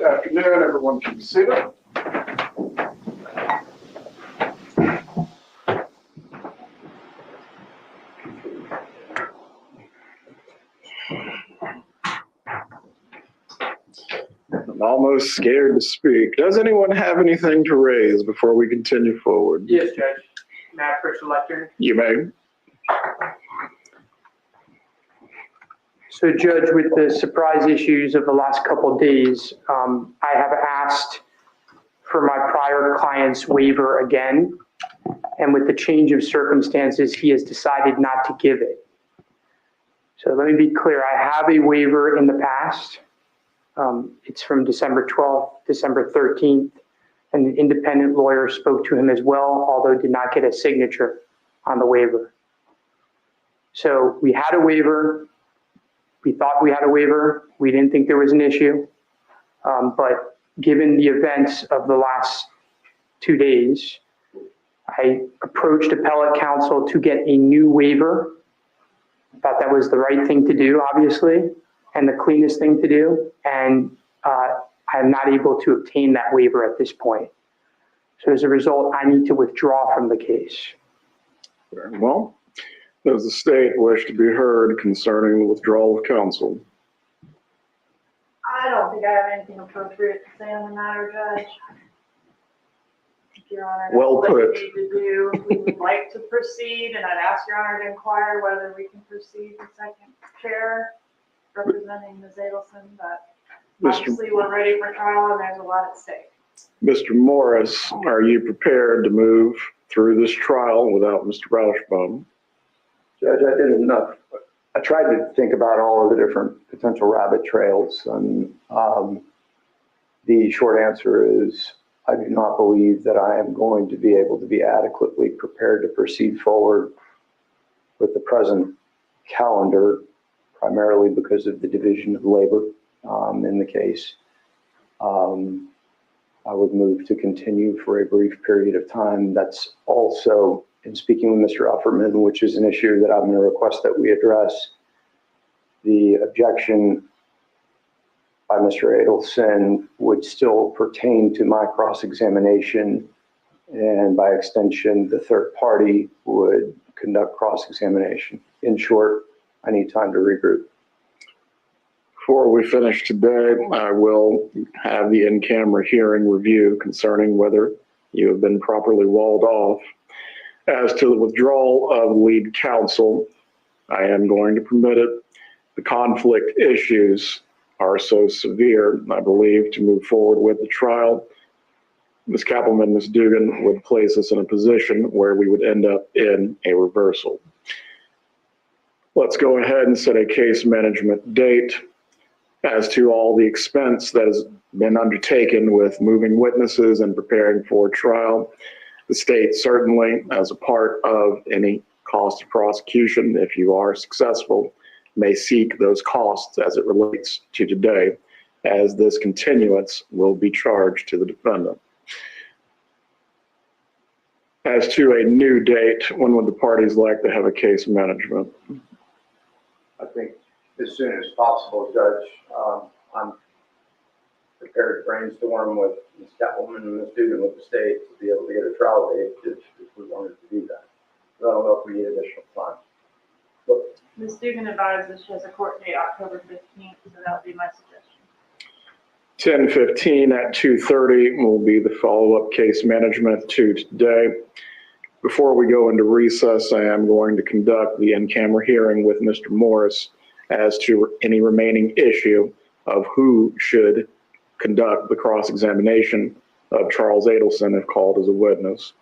Afternoon, everyone can be seated. I'm almost scared to speak. Does anyone have anything to raise before we continue forward? Yes, Judge. May I approach the lectern? You may. So, Judge, with the surprise issues of the last couple of days, I have asked for my prior client's waiver again, and with the change of circumstances, he has decided not to give it. So let me be clear, I have a waiver in the past. It's from December 12th, December 13th, and an independent lawyer spoke to him as well, although did not get a signature on the waiver. So we had a waiver. We thought we had a waiver. We didn't think there was an issue. But given the events of the last 2 days, I approached appellate counsel to get a new waiver. I thought that was the right thing to do, obviously, and the cleanest thing to do. And I am not able to obtain that waiver at this point. So as a result, I need to withdraw from the case. Very well. Does the state wish to be heard concerning the withdrawal of counsel? I don't think I have anything appropriate to say on the matter, Judge. Your Honor, Well what put. we need to do, we would like to proceed, and I'd ask Your Honor to inquire whether we can proceed the second chair representing Ms. Adelson, but obviously we're ready for trial and there's a lot at stake. Mr. Morris, are you prepared to move through this trial without Mr. Rashbaum? Judge, I did enough. I tried to think about all of the different potential rabbit trails, and the short answer is I do not believe that I am going to be able to be adequately prepared to proceed forward with the present calendar, primarily because of the division of labor in the case. I would move to continue for a brief period of time. That's also, in speaking with Mr. Ufferman, which is an issue that I'm going to request that we address, the objection by Mr. Adelson would still pertain to my cross-examination, and by extension, the third party would conduct cross-examination. In short, I need time to regroup. Before we finish today, I will have the in-camera hearing review concerning whether you have been properly walled off. As to the withdrawal of lead counsel, I am going to permit it. The conflict issues are so severe, I believe, to move forward with the trial. Ms. Kappelman, Ms. Dugan would place us in a position where we would end up in a reversal. Let's go ahead and set a case management date. As to all the expense that has been undertaken with moving witnesses and preparing for trial, the state certainly, as a part of any cost of prosecution, if you are successful, may seek those costs as it relates to today, as this continuance will be charged to the defendant. As to a new date, when would the parties like to have a case management? I think as soon as possible, Judge. I'm prepared to brainstorm with Ms. Kappelman and Ms. Dugan with the state to be able to get a trial date if we wanted to do that. But I don't know if we need additional time. But Ms. Dugan advises she has a court date October 15th, so that would be my suggestion. 10:15 at 2:30 will be the follow-up case management to today. Before we go into recess, I am going to conduct the in-camera hearing with Mr. Morris as to any remaining issue of who should conduct the cross-examination of Charles Adelson if called as a witness.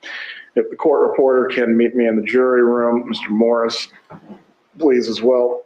If the court reporter can meet me in the jury room, Mr. Morris, please as well.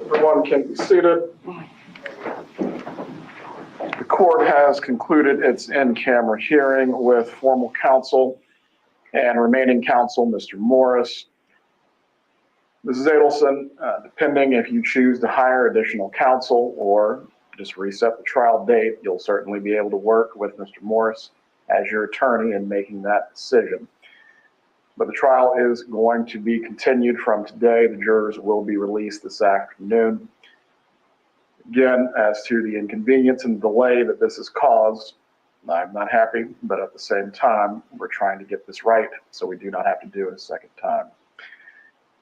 Everyone can be seated. The court has concluded its in-camera hearing with formal counsel and remaining counsel, Mr. Morris. Mrs. Adelson, depending if you choose to hire additional counsel or just reset the trial date, you'll certainly be able to work with Mr. Morris as your attorney in making that decision. But the trial is going to be continued from today. The jurors will be released this afternoon. Again, as to the inconvenience and delay that this has caused, I'm not happy, but at the same time, we're trying to get this right so we do not have to do it a second time.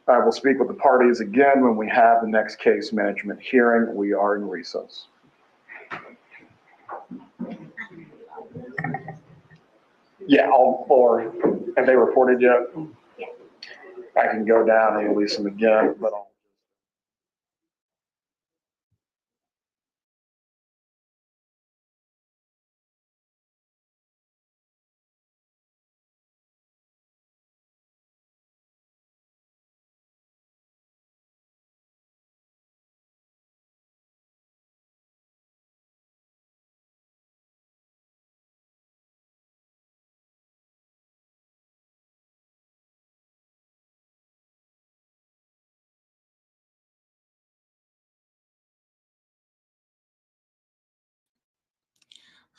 I will speak with the parties again when we have the next case management hearing. We are in recess. Yeah, or have they reported yet? Yeah. I can go down and release them again, but I'll.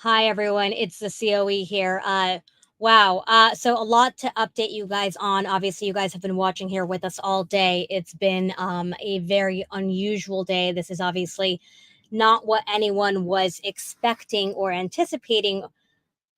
Hi, everyone. It's the COE here. Wow. So a lot to update you guys on. Obviously, you guys have been watching here with us all day. It's been a very unusual day. This is obviously not what anyone was expecting or anticipating,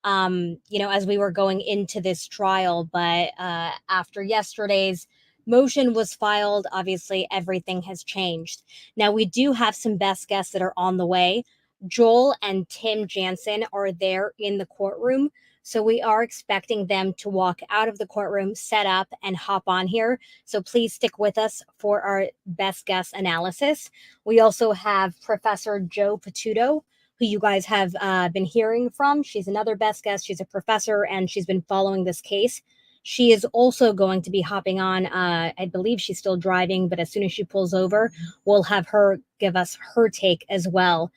as we were going into this trial. But after yesterday's motion was filed, obviously everything has changed. Now, we do have some best guests that are on the way. Joel and Tim Jansen are there in the courtroom. So we are expecting them to walk out of the courtroom, set up, and hop on here. So please stick with us for our best guess analysis. We also have Professor Joe Patuto, who you guys have been hearing from. She's another best guest. She's a professor, and she's been following this case. She is also going to be hopping on. I believe she's still driving, but as soon as she pulls over, we'll have her give us her take as well.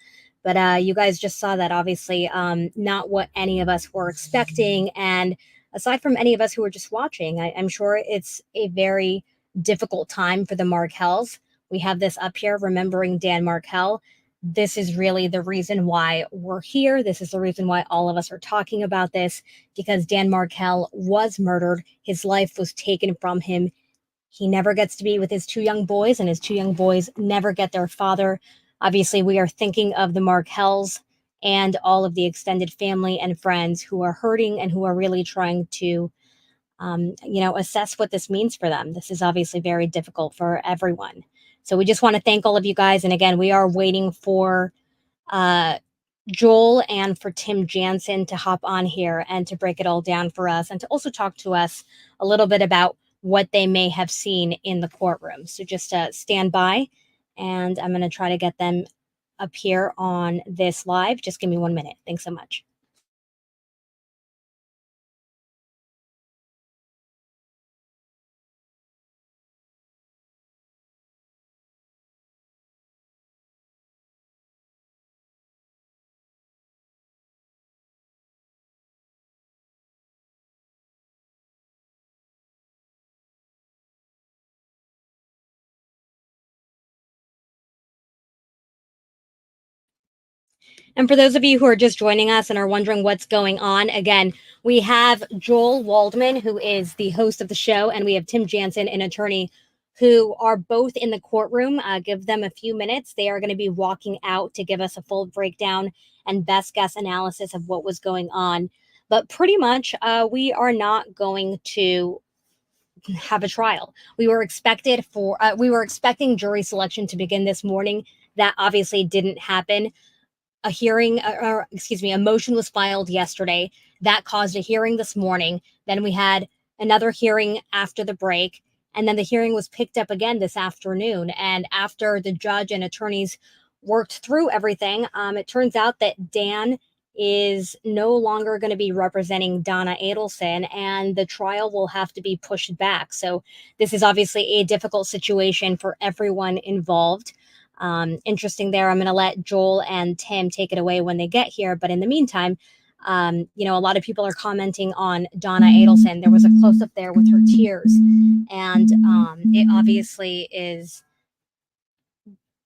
But you guys just saw that, obviously, not what any of us were expecting. And aside from any of us who were just watching, I'm sure it's a very difficult time for the Markells. We have this up here, remembering Dan Markel. This is really the reason why we're here. This is the reason why all of us are talking about this, because Dan Markel was murdered. His life was taken from him. He never gets to be with his two young boys, and his two young boys never get their father. Obviously, we are thinking of the Markells and all of the extended family and friends who are hurting and who are really trying to, assess what this means for them. This is obviously very difficult for everyone. So we just want to thank all of you guys. And again, we are waiting for Joel and for Tim Jansen to hop on here and to break it all down for us, and to also talk to us a little bit about what they may have seen in the courtroom. So just stand by, and I'm going to try to get them up here on this live. Just give me 1 minute. Thanks so much. And for those of you who are just joining us and are wondering what's going on, again, we have Joel Waldman, who is the host of the show, and we have Tim Jansen, an attorney, who are both in the courtroom. Give them a few minutes. They are going to be walking out to give us a full breakdown and best guess analysis of what was going on. But pretty much, we are not going to have a trial. We were expecting jury selection to begin this morning. That obviously didn't happen. A motion was filed yesterday that caused a hearing this morning. Then we had another hearing after the break, and then the hearing was picked up again this afternoon. And after the judge and attorneys worked through everything, it turns out that Dan is no longer going to be representing Donna Adelson, and the trial will have to be pushed back. So this is obviously a difficult situation for everyone involved. Interesting there. I'm going to let Joel and Tim take it away when they get here. But in the meantime, a lot of people are commenting on Donna Adelson. There was a close up there with her tears. And it obviously is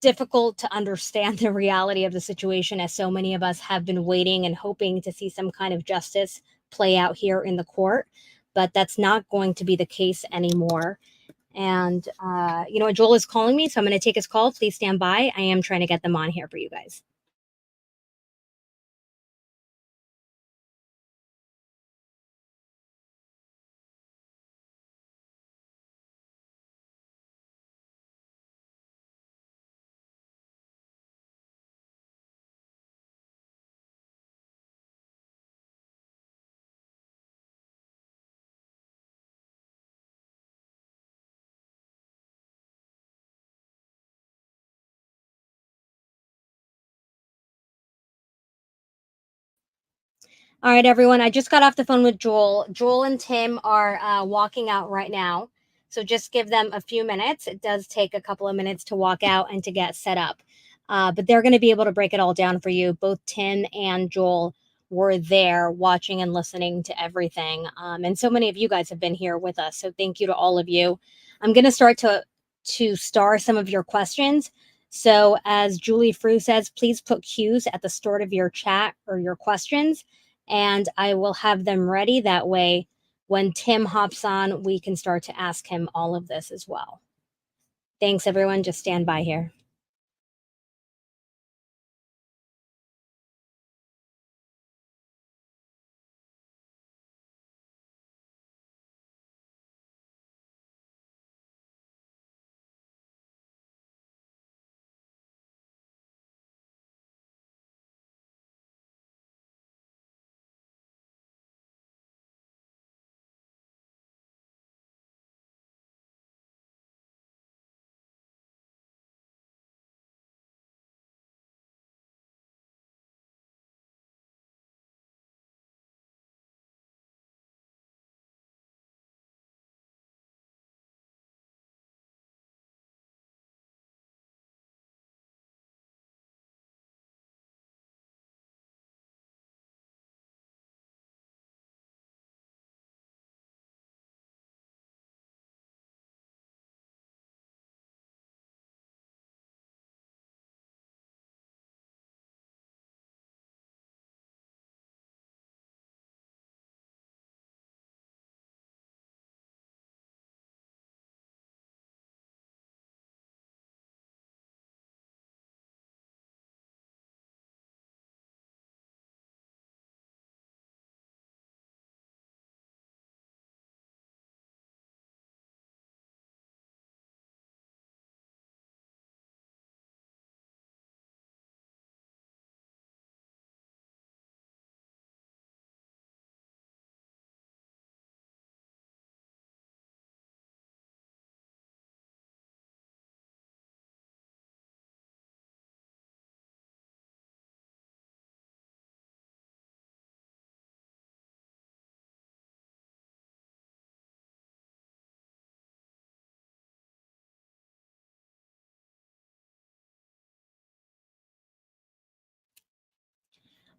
difficult to understand the reality of the situation, as so many of us have been waiting and hoping to see some kind of justice play out here in the court. But that's not going to be the case anymore. And, Joel is calling me, so I'm going to take his call. Please stand by. I am trying to get them on here for you guys. All right, everyone. I just got off the phone with Joel. Joel and Tim are walking out right now. So just give them a few minutes. It does take a couple of minutes to walk out and to get set up. But they're going to be able to break it all down for you. Both Tim and Joel were there watching and listening to everything. And so many of you guys have been here with us. So thank you to all of you. I'm going to start to star some of your questions. So as Julie Frew says, please put Q's at the start of your chat or your questions, and I will have them ready. That way, when Tim hops on, we can start to ask him all of this as well. Thanks, everyone. Just stand by here.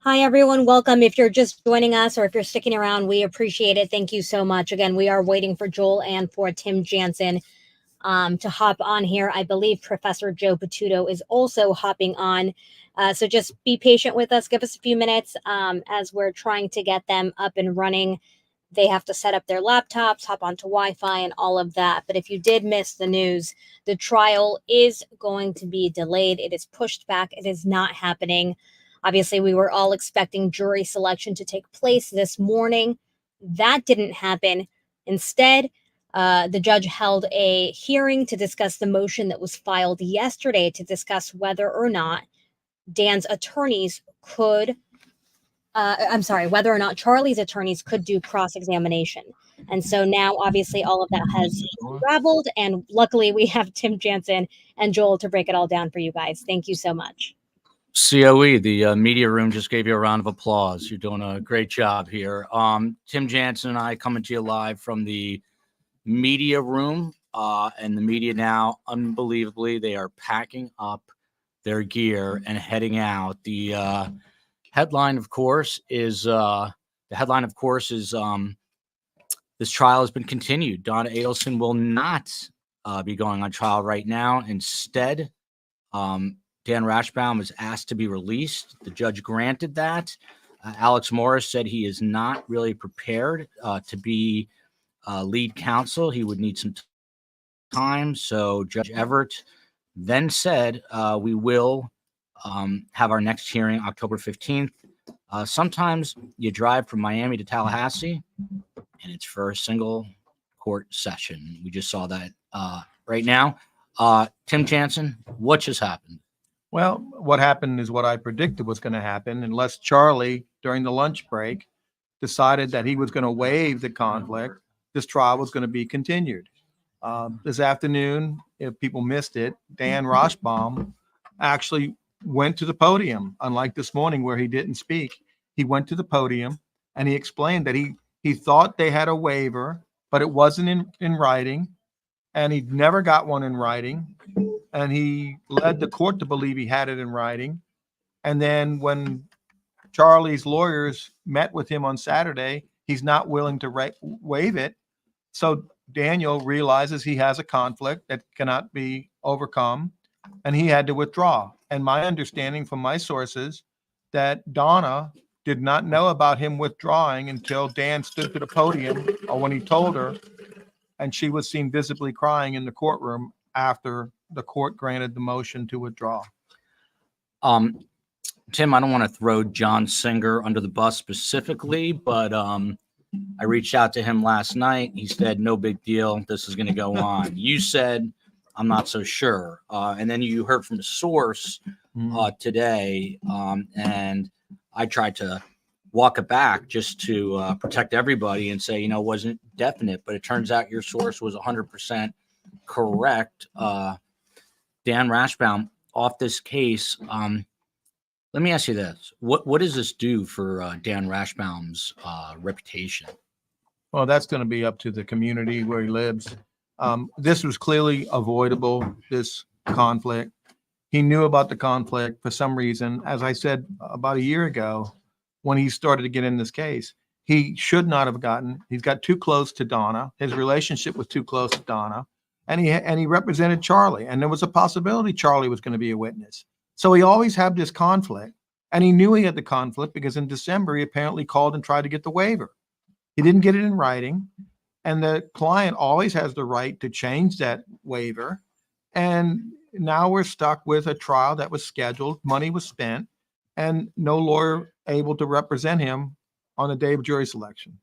Hi, everyone. Welcome. If you're just joining us or if you're sticking around, we appreciate it. Thank you so much. Again, we are waiting for Joel and for Tim Jansen to hop on here. I believe Professor Joe Patuto is also hopping on. So just be patient with us. Give us a few minutes as we're trying to get them up and running. They have to set up their laptops, hop onto Wi-Fi and all of that. But if you did miss the news, the trial is going to be delayed. It is pushed back. It is not happening. Obviously, we were all expecting jury selection to take place this morning. That didn't happen. Instead, the judge held a hearing to discuss the motion that was filed yesterday to discuss whether or not Dan's attorneys could, whether or not Charlie's attorneys could do cross-examination. And so now, obviously, all of that has unraveled. And luckily, we have Tim Jansen and Joel to break it all down for you guys. Thank you so much. COE, the media room just gave you a round of applause. You're doing a great job here. Tim Jansen and I coming to you live from the media room, and the media now, unbelievably, they are packing up their gear and heading out. The headline, of course, is this trial has been continued. Donna Adelson will not be going on trial right now. Instead, Dan Rashbaum is asked to be released. The judge granted that. Alex Morris said he is not really prepared to be lead counsel. He would need some time. So Judge Everett then said, we will have our next hearing October 15th. Sometimes you drive from Miami to Tallahassee, and it's for a single court session. We just saw that right now. Tim Jansen, what just happened? Well, what happened is what I predicted was going to happen, unless Charlie, during the lunch break, decided that he was going to waive the conflict. This trial was going to be continued. This afternoon, if people missed it, Dan Rashbaum actually went to the podium, unlike this morning where he didn't speak. He went to the podium and he explained that he thought they had a waiver, but it wasn't in writing, and he never got one in writing. And he led the court to believe he had it in writing. And then when Charlie's lawyers met with him on Saturday, he's not willing to waive it. So Daniel realizes he has a conflict that cannot be overcome, and he had to withdraw. And my understanding from my sources that Donna did not know about him withdrawing until Dan stood to the podium, or when he told her, and she was seen visibly crying in the courtroom after the court granted the motion to withdraw. Tim, I don't want to throw John Singer under the bus specifically, but I reached out to him last night. He said, no big deal. This is going to go on. You said, I'm not so sure. And then you heard from a source today, and I tried to walk it back just to protect everybody and say, it wasn't definite, but it turns out your source was 100% correct. Dan Rashbaum, off this case, let me ask you this. What does this do for Dan Rashbaum's reputation? Well, that's going to be up to the community where he lives. This was clearly avoidable, this conflict. He knew about the conflict for some reason. As I said about a year ago, when he started to get in this case, he should not have he's got too close to Donna. His relationship was too close to Donna. And he represented Charlie. And there was a possibility Charlie was going to be a witness. So he always had this conflict. And he knew he had the conflict because in December, he apparently called and tried to get the waiver. He didn't get it in writing. And the client always has the right to change that waiver. And now we're stuck with a trial that was scheduled, money was spent, and no lawyer able to represent him on the day of jury selection.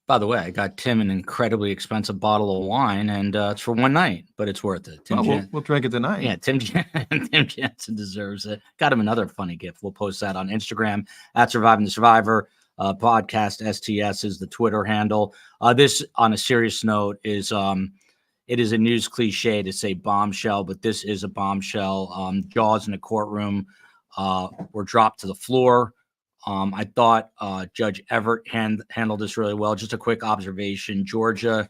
By the way, I got Tim an incredibly expensive bottle of wine, and it's for one night, but it's worth it. We'll drink it tonight. Yeah, Tim Jansen deserves it. Got him another funny gift. We'll post that on Instagram at Surviving the Survivor. Podcast STS is the Twitter handle. This, on a serious note, is it is a news cliche to say bombshell, but this is a bombshell. Jaws in the courtroom were dropped to the floor. I thought Judge Everett handled this really well. Just a quick observation. Georgia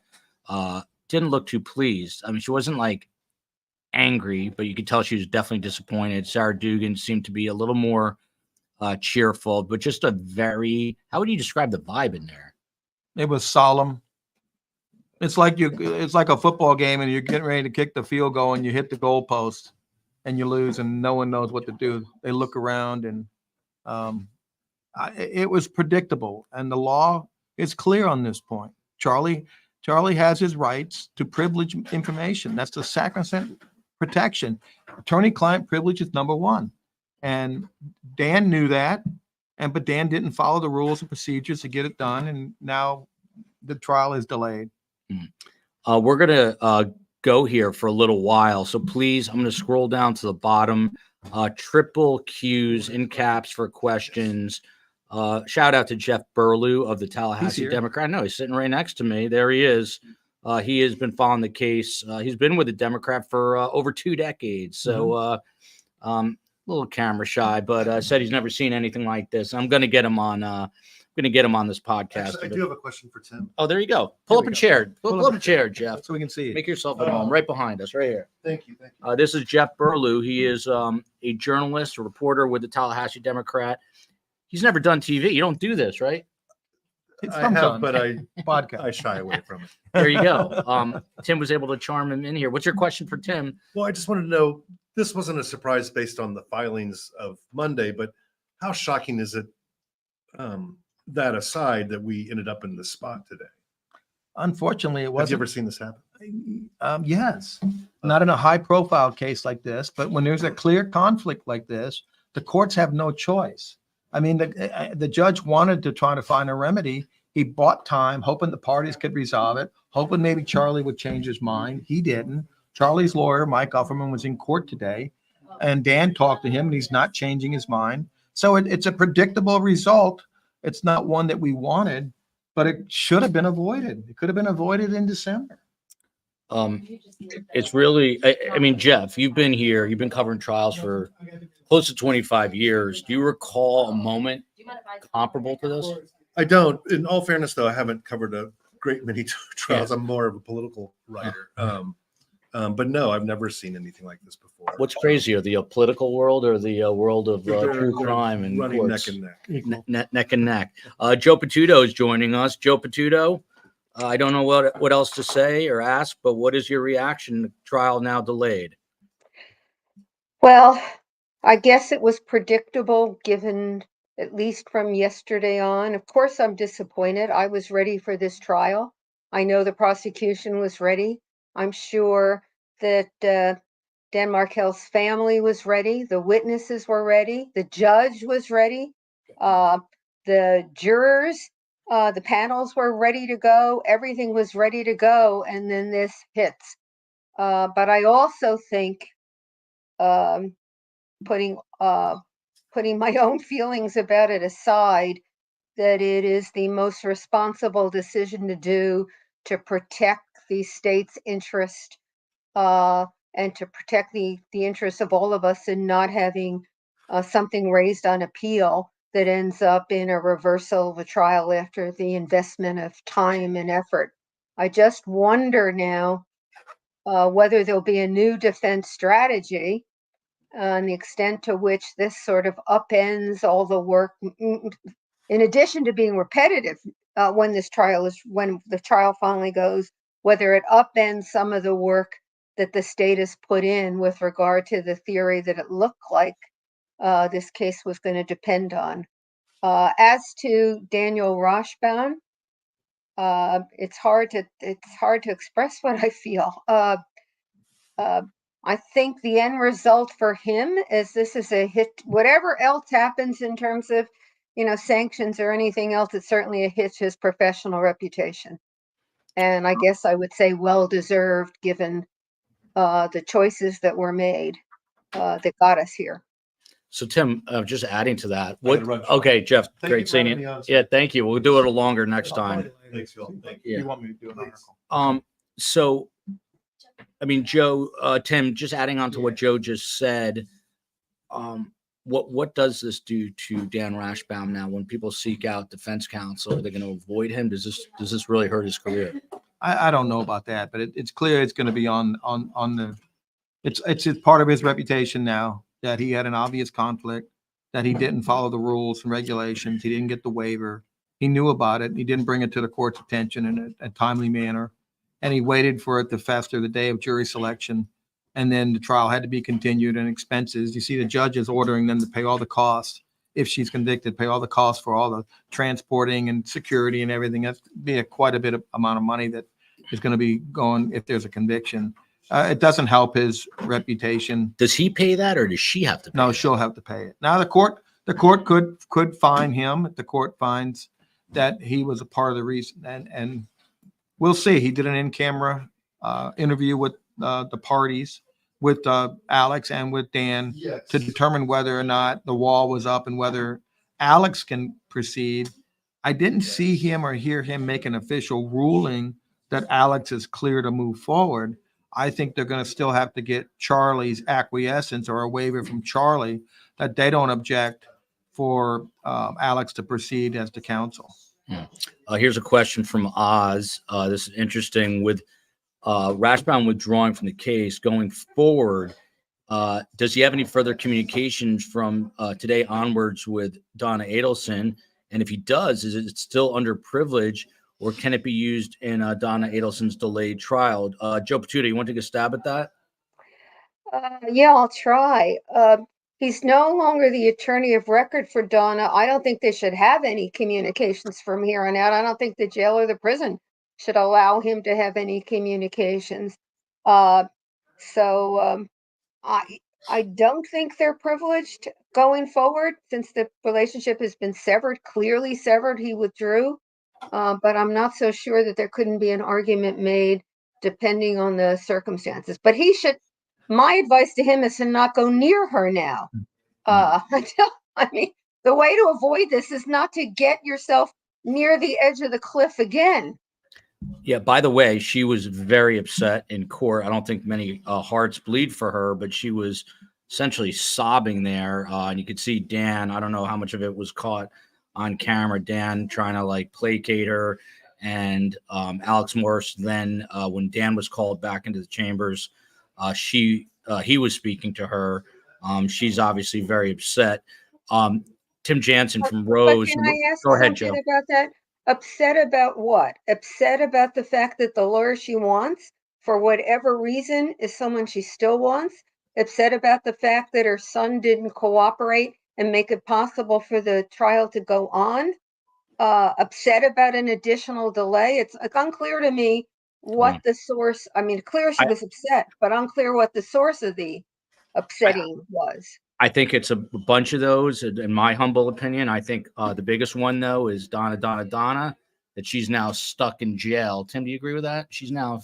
didn't look too pleased. I mean, she wasn't like angry, but you could tell she was definitely disappointed. Sarah Dugan seemed to be a little more cheerful, but just a very, how would you describe the vibe in there? It was solemn. It's like a football game and you're getting ready to kick the field goal and you hit the goalpost and you lose and no one knows what to do. They look around and it was predictable, and the law is clear on this point. Charlie has his rights to privilege information. That's the sacrosanct protection. Attorney-client privilege is number one, and Dan knew that, but Dan didn't follow the rules and procedures to get it done, and now the trial is delayed. We're gonna go here for a little while, so please, I'm gonna scroll down to the bottom. Triple Q's in caps for questions. Shout out to Jeff Burlew of the Tallahassee Democrat. No, he's sitting right next to me. There he is. He has been following the case. He's been with the Democrat for over 2 decades. So little camera shy, but said he's never seen anything like this. I'm going to get him on. This podcast. Actually, I do have a question for Tim. Oh, there you go. Pull up a chair. Pull up a chair, Jeff. So we can see it. Make yourself at home. Right behind us, right here. Thank you. Thank you. This is Jeff Burlew. He is a journalist, a reporter with the Tallahassee Democrat. He's never done TV. You don't do this, right? It's I sometimes. have, but I Podcast. shy away from it. There you go. Tim was able to charm him in here. What's your question for Tim? Well, I just wanted to know, this wasn't a surprise based on the filings of Monday, but how shocking is it, that aside, that we ended up in this spot today? Unfortunately, it Have you wasn't. ever seen this happen? Yes, not in a high profile case like this, but when there's a clear conflict like this, the courts have no choice. I mean, the judge wanted to try to find a remedy. He bought time, hoping the parties could resolve it, hoping maybe Charlie would change his mind. He didn't. Charlie's lawyer, Mike Ufferman, was in court today, and Dan talked to him, and he's not changing his mind. So it's a predictable result. It's not one that we wanted, but it should have been avoided. It could have been avoided in December. It's really, I mean, Jeff, you've been here, you've been covering trials for close to 25 years. Do you recall a moment comparable to this? I don't. In all fairness, though, I haven't covered a great many trials. I'm more of a political writer. But no, I've never seen anything like this before. What's crazier, the political world or the world of true crime and running courts? neck and neck. Neck and neck. Joe Patuto is joining us. Joe Patuto, I don't know what else to say or ask, but what is your reaction? The trial now delayed. Well, I guess it was predictable given at least from yesterday on. Of course, I'm disappointed. I was ready for this trial. I know the prosecution was ready. I'm sure that Dan Markel's family was ready. The witnesses were ready. The judge was ready. The jurors, the panels were ready to go. Everything was ready to go. And then this hits. But I also think putting my own feelings about it aside, that it is the most responsible decision to do to protect the state's interest and to protect the interests of all of us in not having something raised on appeal that ends up in a reversal of a trial after the investment of time and effort. I just wonder now whether there'll be a new defense strategy and the extent to which this sort of upends all the work, in addition to being repetitive when the trial finally goes, whether it upends some of the work that the state has put in with regard to the theory that it looked like this case was going to depend on. As to Daniel Rashbaum, it's hard to express what I feel. I think the end result for him is this is a hit. Whatever else happens in terms of, sanctions or anything else, it's certainly a hit to his professional reputation. And I guess I would say well-deserved given the choices that were made that got us here. So Tim, just adding to that, I gotta run. okay, Jeff, Thank you great for seeing having you. me on, sir. Yeah, thank you. We'll do it a longer next time. Thanks, Phil. Thank Yeah. You want me to do an article? So, I mean, Joe, Tim, just adding on to what Joe just said, what does this do to Dan Rashbaum now? When people seek out defense counsel, are they going to avoid him? Does this really hurt his career? I don't know about that, but it's clear it's going to be on the. It's part of his reputation now that he had an obvious conflict, that he didn't follow the rules and regulations, he didn't get the waiver, he knew about it, he didn't bring it to the court's attention in a timely manner, and he waited for it to fester the day of jury selection, and then the trial had to be continued and expenses. You see, the judge is ordering them to pay all the costs if she's convicted, pay all the costs for all the transporting and security and everything. That's be quite a bit of amount of money that is going to be going if there's a conviction. It doesn't help his reputation. Does he pay that, or does she have to pay No, that? she'll have to pay it. Now, the court could fine him if the court finds that he was a part of the reason, and we'll see. He did an in-camera interview with the parties, with Alex and with Dan, to determine whether or not the wall was up and whether Alex can proceed. I didn't see him or hear him make an official ruling that Alex is clear to move forward. I think they're going to still have to get Charlie's acquiescence or a waiver from Charlie that they don't object for Alex to proceed as to counsel. Here's a question from Oz. This is interesting. With Rashbaum withdrawing from the case going forward, does he have any further communications from today onwards with Donna Adelson? And if he does, is it still under privilege, or can it be used in Donna Adelson's delayed trial? Joe Patuta, you want to take a stab at that? Yeah, I'll try. He's no longer the attorney of record for Donna. I don't think they should have any communications from here on out. I don't think the jail or the prison should allow him to have any communications. So I don't think they're privileged going forward since the relationship has been severed, clearly severed. He withdrew, but I'm not so sure that there couldn't be an argument made depending on the circumstances. But he should. My advice to him is to not go near her now. I mean, the way to avoid this is not to get yourself near the edge of the cliff again. Yeah, by the way, she was very upset in court. I don't think many hearts bleed for her, but she was essentially sobbing there. And you could see Dan, I don't know how much of it was caught on camera, Dan trying to like placate her. And Alex Morris, then when Dan was called back into the chambers, he was speaking to her. She's obviously very upset. Tim Jansen from Rose. But can I ask Go ahead, something Joe. about that? Upset about what? Upset about the fact that the lawyer she wants, for whatever reason, is someone she still wants? Upset about the fact that her son didn't cooperate and make it possible for the trial to go on? Upset about an additional delay? It's unclear to me what the source, I mean, clear she was upset, but unclear what the source of the upsetting was. I think it's a bunch of those, in my humble opinion. I think the biggest one, though, is Donna, that she's now stuck in jail. Tim, do you agree with that? She's now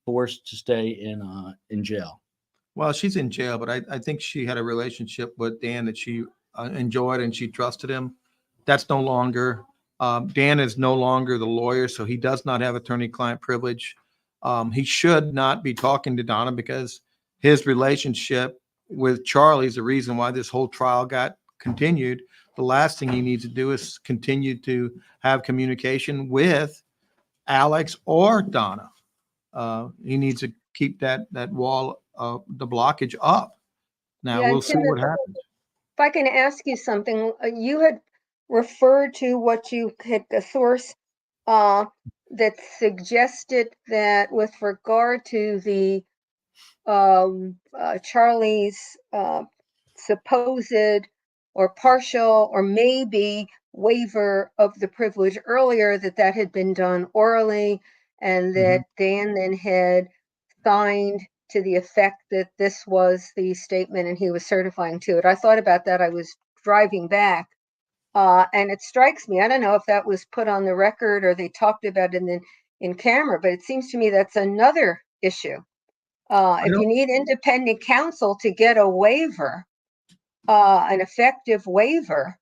forced to stay in jail. Well, she's in jail, but I think she had a relationship with Dan that she enjoyed and she trusted him. That's no longer. Dan is no longer the lawyer, so he does not have attorney-client privilege. He should not be talking to Donna because his relationship with Charlie is the reason why this whole trial got continued. The last thing he needs to do is continue to have communication with Alex or Donna. He needs to keep that wall, the blockage up. Now we'll see what happens. If I can ask you something, you had referred to what you had, a source that suggested that with regard to the Charlie's supposed or partial or maybe waiver of the privilege earlier, that had been done orally, and that Dan then had signed to the effect that this was the statement and he was certifying to it. I thought about that. I was driving back, and it strikes me, I don't know if that was put on the record or they talked about it in camera, but it seems to me that's another issue. If you need independent counsel to get a waiver, an effective waiver,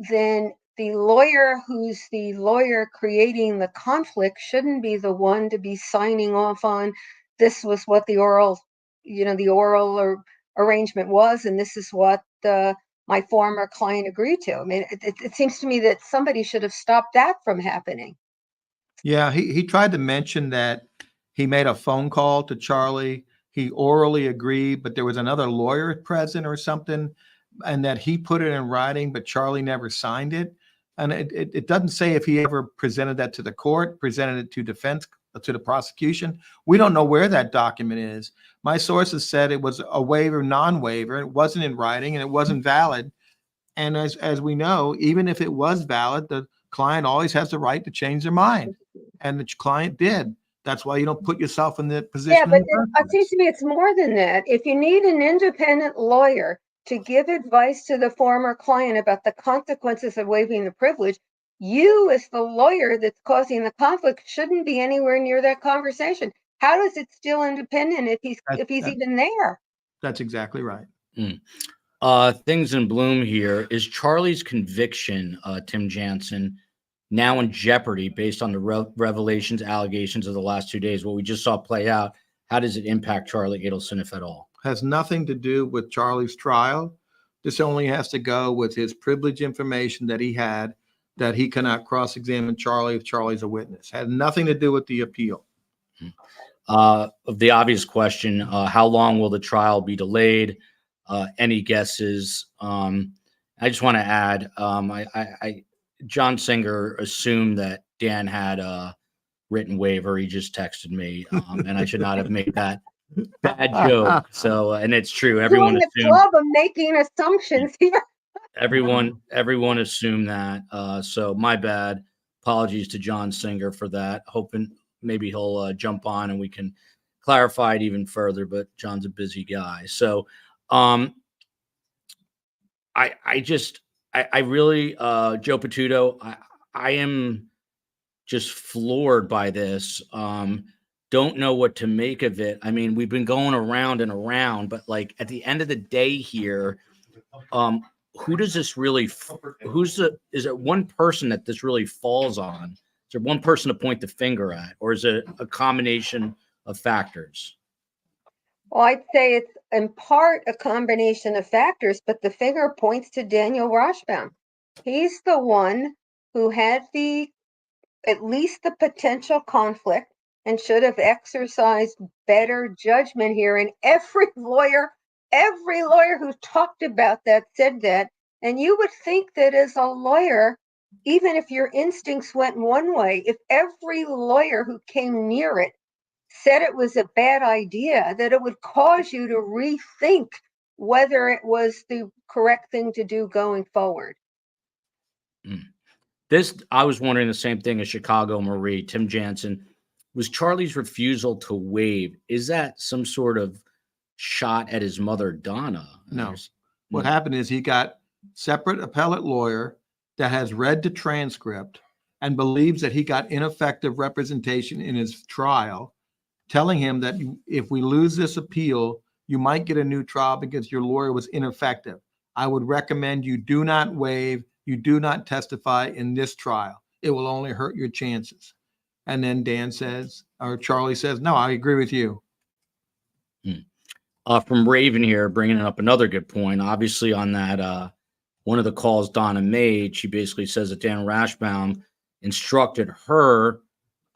then the lawyer who's the lawyer creating the conflict shouldn't be the one to be signing off on this was what the oral arrangement was, and this is what my former client agreed to. I mean, it seems to me that somebody should have stopped that from happening. Yeah, he tried to mention that he made a phone call to Charlie. He orally agreed, but there was another lawyer present or something, and that he put it in writing, but Charlie never signed it. And it doesn't say if he ever presented that to the court, presented it to defense, to the prosecution. We don't know where that document is. My sources said it was a waiver, non-waiver. It wasn't in writing and it wasn't valid. And as we know, even if it was valid, the client always has the right to change their mind. And the client did. That's why you don't put yourself in that position. Yeah, but it seems to me it's more than that. If you need an independent lawyer to give advice to the former client about the consequences of waiving the privilege, you as the lawyer that's causing the conflict shouldn't be anywhere near that conversation. How is it still independent if he's even there? That's exactly right. Things in bloom here. Is Charlie's conviction, Tim Jansen, now in jeopardy based on the revelations, allegations of the last 2 days? What we just saw play out how does it impact Charlie Adelson, if at all? Has nothing to do with Charlie's trial. This only has to go with his privileged information that he had, that he cannot cross-examine Charlie if Charlie's a witness. Had nothing to do with the appeal. Of the obvious question, how long will the trial be delayed? Any guesses? I just want to add, John Singer assumed that Dan had a written waiver. He just texted me, and I should not have made that bad joke. So, and it's true. Everyone Doing the assumed. club of making assumptions here. Everyone assumed that. So my bad. Apologies to John Singer for that. Hoping maybe he'll jump on and we can clarify it even further. But John's a busy guy. So I really, Joe Patuto, I am just floored by this. Don't know what to make of it. I mean, we've been going around and around, but like at the end of the day here, who does this really, is it one person that this really falls on? Is there one person to point the finger at, or is it a combination of factors? Well, I'd say it's in part a combination of factors, but the finger points to Daniel Rashbaum. He's the one who had at least the potential conflict and should have exercised better judgment here. And every lawyer who talked about that said that. And you would think that as a lawyer, even if your instincts went one way, if every lawyer who came near it said it was a bad idea, that it would cause you to rethink whether it was the correct thing to do going forward. I was wondering the same thing as Chicago Marie, Tim Jansen. Was Charlie's refusal to waive, is that some sort of shot at his mother, Donna? No. What happened is he got separate appellate lawyer that has read the transcript and believes that he got ineffective representation in his trial, telling him that if we lose this appeal, you might get a new trial because your lawyer was ineffective. I would recommend you do not waive, you do not testify in this trial. It will only hurt your chances. And then Dan says, or Charlie says, no, I agree with you. From Raven here, bringing up another good point. Obviously on that, one of the calls Donna made, she basically says that Dan Rashbaum instructed her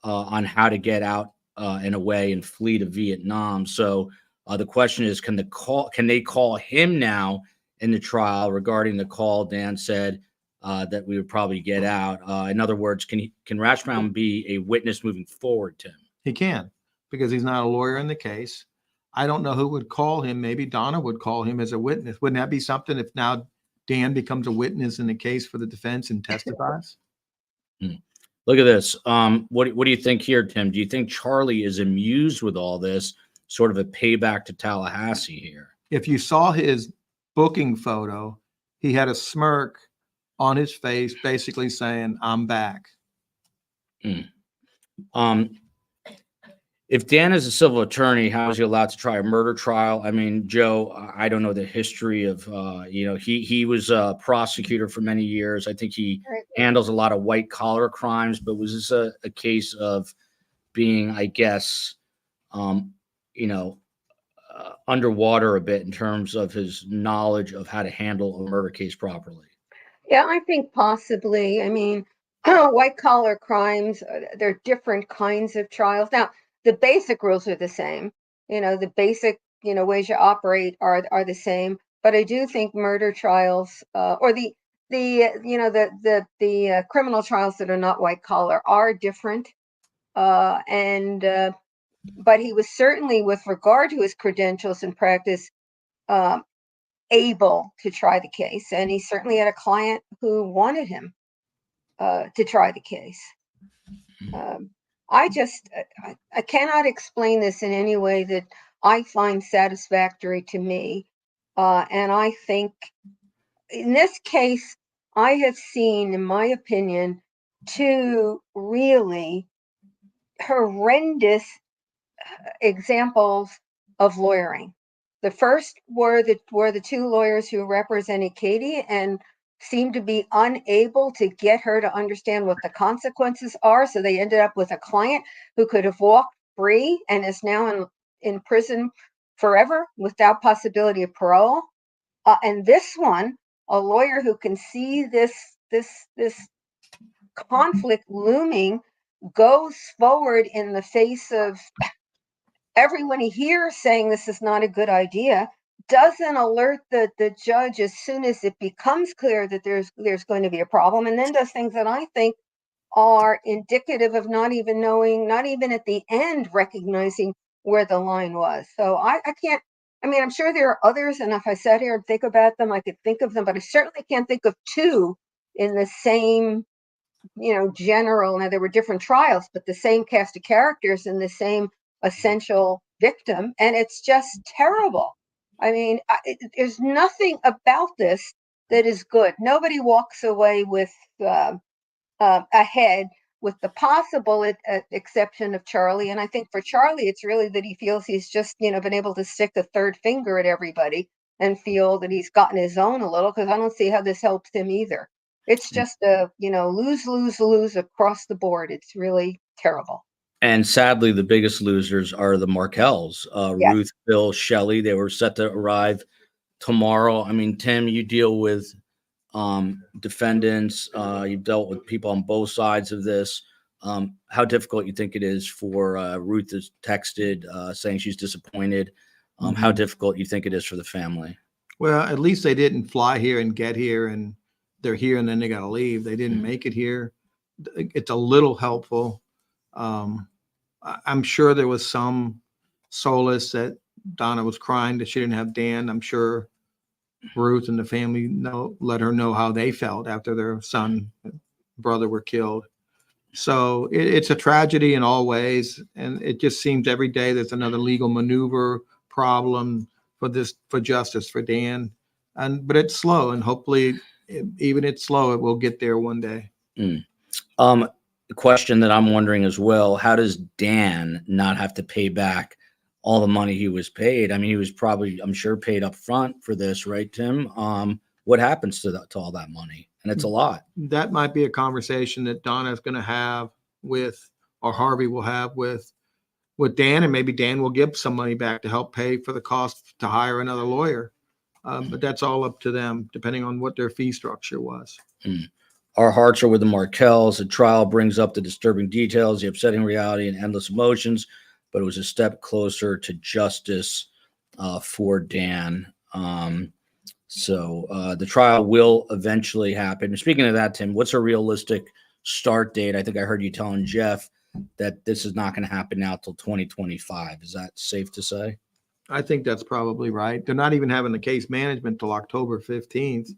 on how to get out and away and flee to Vietnam. So the question is, can they call him now in the trial regarding the call Dan said that we would probably get out? In other words, can Rashbaum be a witness moving forward, Tim? He can, because he's not a lawyer in the case. I don't know who would call him. Maybe Donna would call him as a witness. Wouldn't that be something if now Dan becomes a witness in the case for the defense and testifies? Look at this. What do you think here, Tim? Do you think Charlie is amused with all this, sort of a payback to Tallahassee here? If you saw his booking photo, he had a smirk on his face, basically saying, I'm back. If Dan is a civil attorney, how is he allowed to try a murder trial? I mean, Joe, I don't know the history of, he was a prosecutor for many years. I think he handles a lot of white collar crimes, but was this a case of being, I guess, underwater a bit in terms of his knowledge of how to handle a murder case properly? Yeah, I think possibly. I mean, white collar crimes, they're different kinds of trials. Now, the basic rules are the same. The basic, ways you operate are the same. But I do think murder trials, or the criminal trials that are not white collar are different. But he was certainly, with regard to his credentials and practice, able to try the case, and he certainly had a client who wanted him to try the case. I cannot explain this in any way that I find satisfactory to me, and I think in this case I have seen, in my opinion, two really horrendous examples of lawyering. The first were the two lawyers who represented Katie and seemed to be unable to get her to understand what the consequences are. So they ended up with a client who could have walked free and is now in in prison forever without possibility of parole. And this one, a lawyer who can see this conflict looming, goes forward in the face of everyone he hears saying this is not a good idea, doesn't alert the judge as soon as it becomes clear that there's going to be a problem, and then does things that I think are indicative of not even knowing, not even at the end recognizing where the line was. So I can't, I mean, I'm sure there are others, and if I sat here and think about them, I could think of them, but I certainly can't think of two in the same, general. Now there were different trials, but the same cast of characters and the same essential victim, and it's just terrible. I mean, there's nothing about this that is good. Nobody walks away with ahead, with the possible exception of Charlie. And I think for Charlie, it's really that he feels he's just, been able to stick a third finger at everybody and feel that he's gotten his own a little, because I don't see how this helps him either. It's just a, lose, lose, lose across the board. It's really terrible. And sadly, the biggest losers are the Markells, Yes. Ruth, Bill, Shelley. They were set to arrive tomorrow. I mean, Tim, you deal with defendants. You've dealt with people on both sides of this. How difficult you think it is for Ruth has texted saying she's disappointed. How difficult you think it is for the family? Well, at least they didn't fly here and get here and they're here and then they got to leave. They didn't make it here. It's a little helpful. I'm sure there was some solace that Donna was crying that she didn't have Dan. I'm sure Ruth and the family let her know how they felt after their son and brother were killed. So it's a tragedy in all ways. And it just seems every day there's another legal maneuver problem for justice for Dan. But it's slow, and hopefully even it's slow, it will get there one day. The question that I'm wondering as well, how does Dan not have to pay back all the money he was paid? I mean, he was probably, I'm sure, paid up front for this, right, Tim? What happens to all that money? And it's a lot. That might be a conversation that Donna is going to have with, or Harvey will have with Dan, and maybe Dan will give some money back to help pay for the cost to hire another lawyer. But that's all up to them, depending on what their fee structure was. Our hearts are with the Markells. The trial brings up the disturbing details, the upsetting reality, and endless emotions, but it was a step closer to justice for Dan. So the trial will eventually happen. Speaking of that, Tim, what's a realistic start date? I think I heard you telling Jeff that this is not going to happen now till 2025. Is that safe to say? I think that's probably right. They're not even having the case management till October 15th.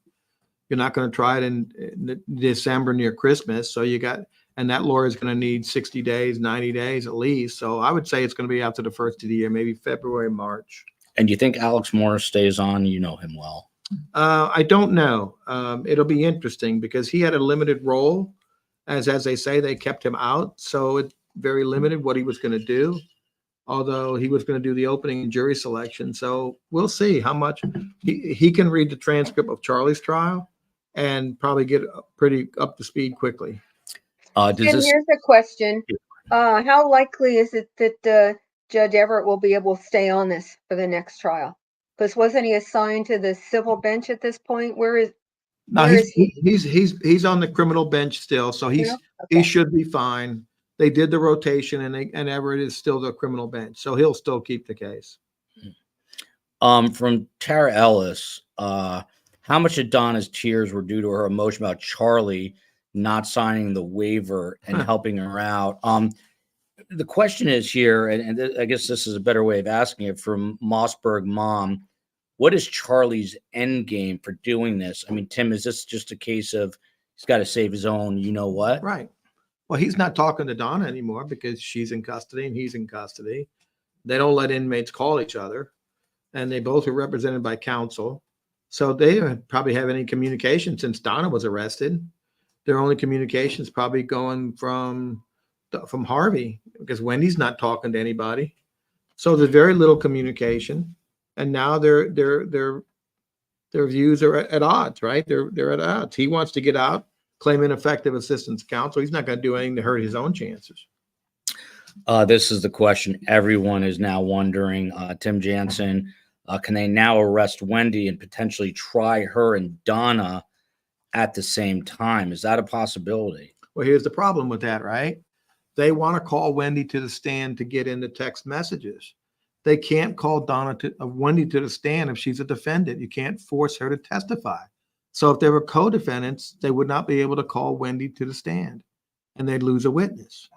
You're not going to try it in December near Christmas. So and that lawyer is going to need 60 days, 90 days at least. So I would say it's going to be after the first of the year, maybe February, March. And do you think Alex Morris stays on? You know him well. I don't know. It'll be interesting because he had a limited role. As they say, they kept him out. So it's very limited what he was going to do, although he was going to do the opening and jury selection. So we'll see how much he can read the transcript of Charlie's trial and probably get pretty up to speed quickly. Here's a question. How likely is it that Judge Everett will be able to stay on this for the next trial? Because wasn't he assigned to the civil bench at this point? No, he's on the criminal bench still, so he should be fine. They did the rotation, and Everett is still the criminal bench, so he'll still keep the case. From Tara Ellis, how much of Donna's tears were due to her emotion about Charlie not signing the waiver and helping her out? The question is here, and I guess this is a better way of asking it from Mossberg Mom. What is Charlie's end game for doing this? I mean, Tim, is this just a case of he's got to save his own, you know what? Right. Well, he's not talking to Donna anymore because she's in custody and he's in custody. They don't let inmates call each other, and they both are represented by counsel. So they probably have any communication since Donna was arrested. Their only communication is probably going from Harvey because Wendy's not talking to anybody. So there's very little communication. And now their views are at odds, right? They're at odds. He wants to get out, claim ineffective assistance counsel. He's not going to do anything to hurt his own chances. This is the question everyone is now wondering. Tim Jansen, can they now arrest Wendy and potentially try her and Donna at the same time? Is that a possibility? Well, here's the problem with that, right? They want to call Wendy to the stand to get into text messages. They can't call Wendy to the stand if she's a defendant. You can't force her to testify. So if they were co-defendants, they would not be able to call Wendy to the stand, and they'd lose a witness.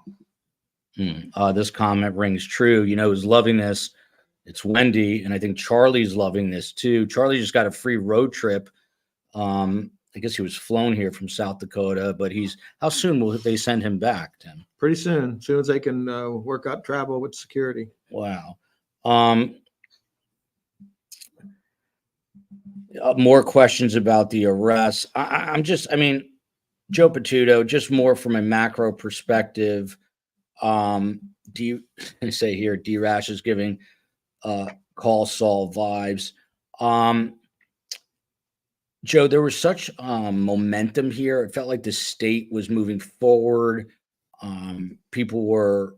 This comment rings true. You know who's loving this? It's Wendy, and I think Charlie's loving this too. Charlie just got a free road trip. I guess he was flown here from South Dakota, but how soon will they send him back, Tim? Pretty soon, as soon as they can work out travel with security. Wow. More questions about the arrest. I mean, Joe Patuto, just more from a macro perspective. Do you say here, D-Rash is giving Call Saul vibes. Joe, there was such momentum here. It felt like the state was moving forward. People were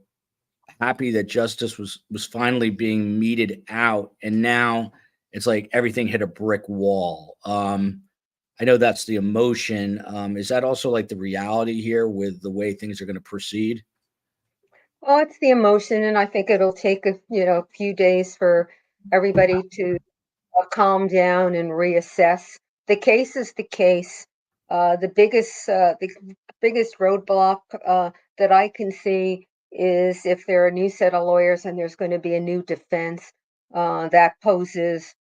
happy that justice was finally being meted out, and now it's like everything hit a brick wall. I know that's the emotion. Is that also like the reality here with the way things are going to proceed? Well, it's the emotion, and I think it'll take a few days for everybody to calm down and reassess. The case is the case. The biggest roadblock that I can see is if there are a new set of lawyers and there's going to be a new defense. That poses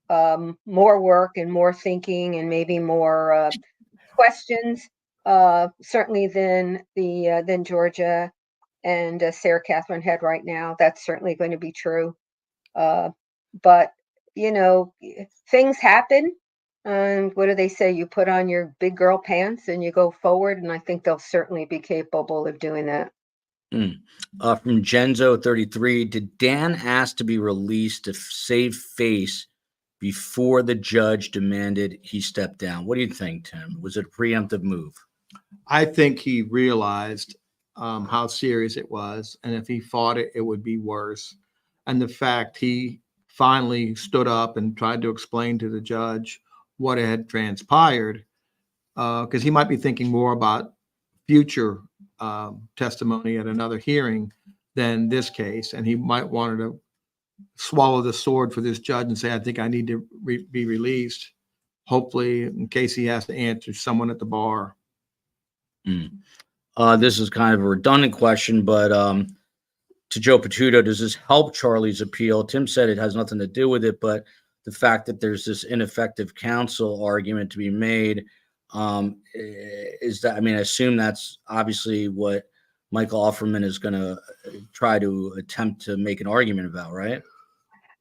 more work and more thinking and maybe more questions, certainly than Georgia and Sarah Catherine had right now. That's certainly going to be true. But things happen. And what do they say? You put on your big girl pants and you go forward. And I think they'll certainly be capable of doing that. From Genzo33, did Dan ask to be released to save face before the judge demanded he step down? What do you think, Tim? Was it a preemptive move? I think he realized how serious it was, and if he fought it, it would be worse. And the fact he finally stood up and tried to explain to the judge what had transpired, because he might be thinking more about future testimony at another hearing than this case, and he might wanted to swallow the sword for this judge and say, I think I need to be released, hopefully in case he has to answer someone at the bar. This is kind of a redundant question, but to Joe Patuto, does this help Charlie's appeal? Tim said it has nothing to do with it, but the fact that there's this ineffective counsel argument to be made, is that, I mean, I assume that's obviously what Michael Offerman is going to try to attempt to make an argument about, right?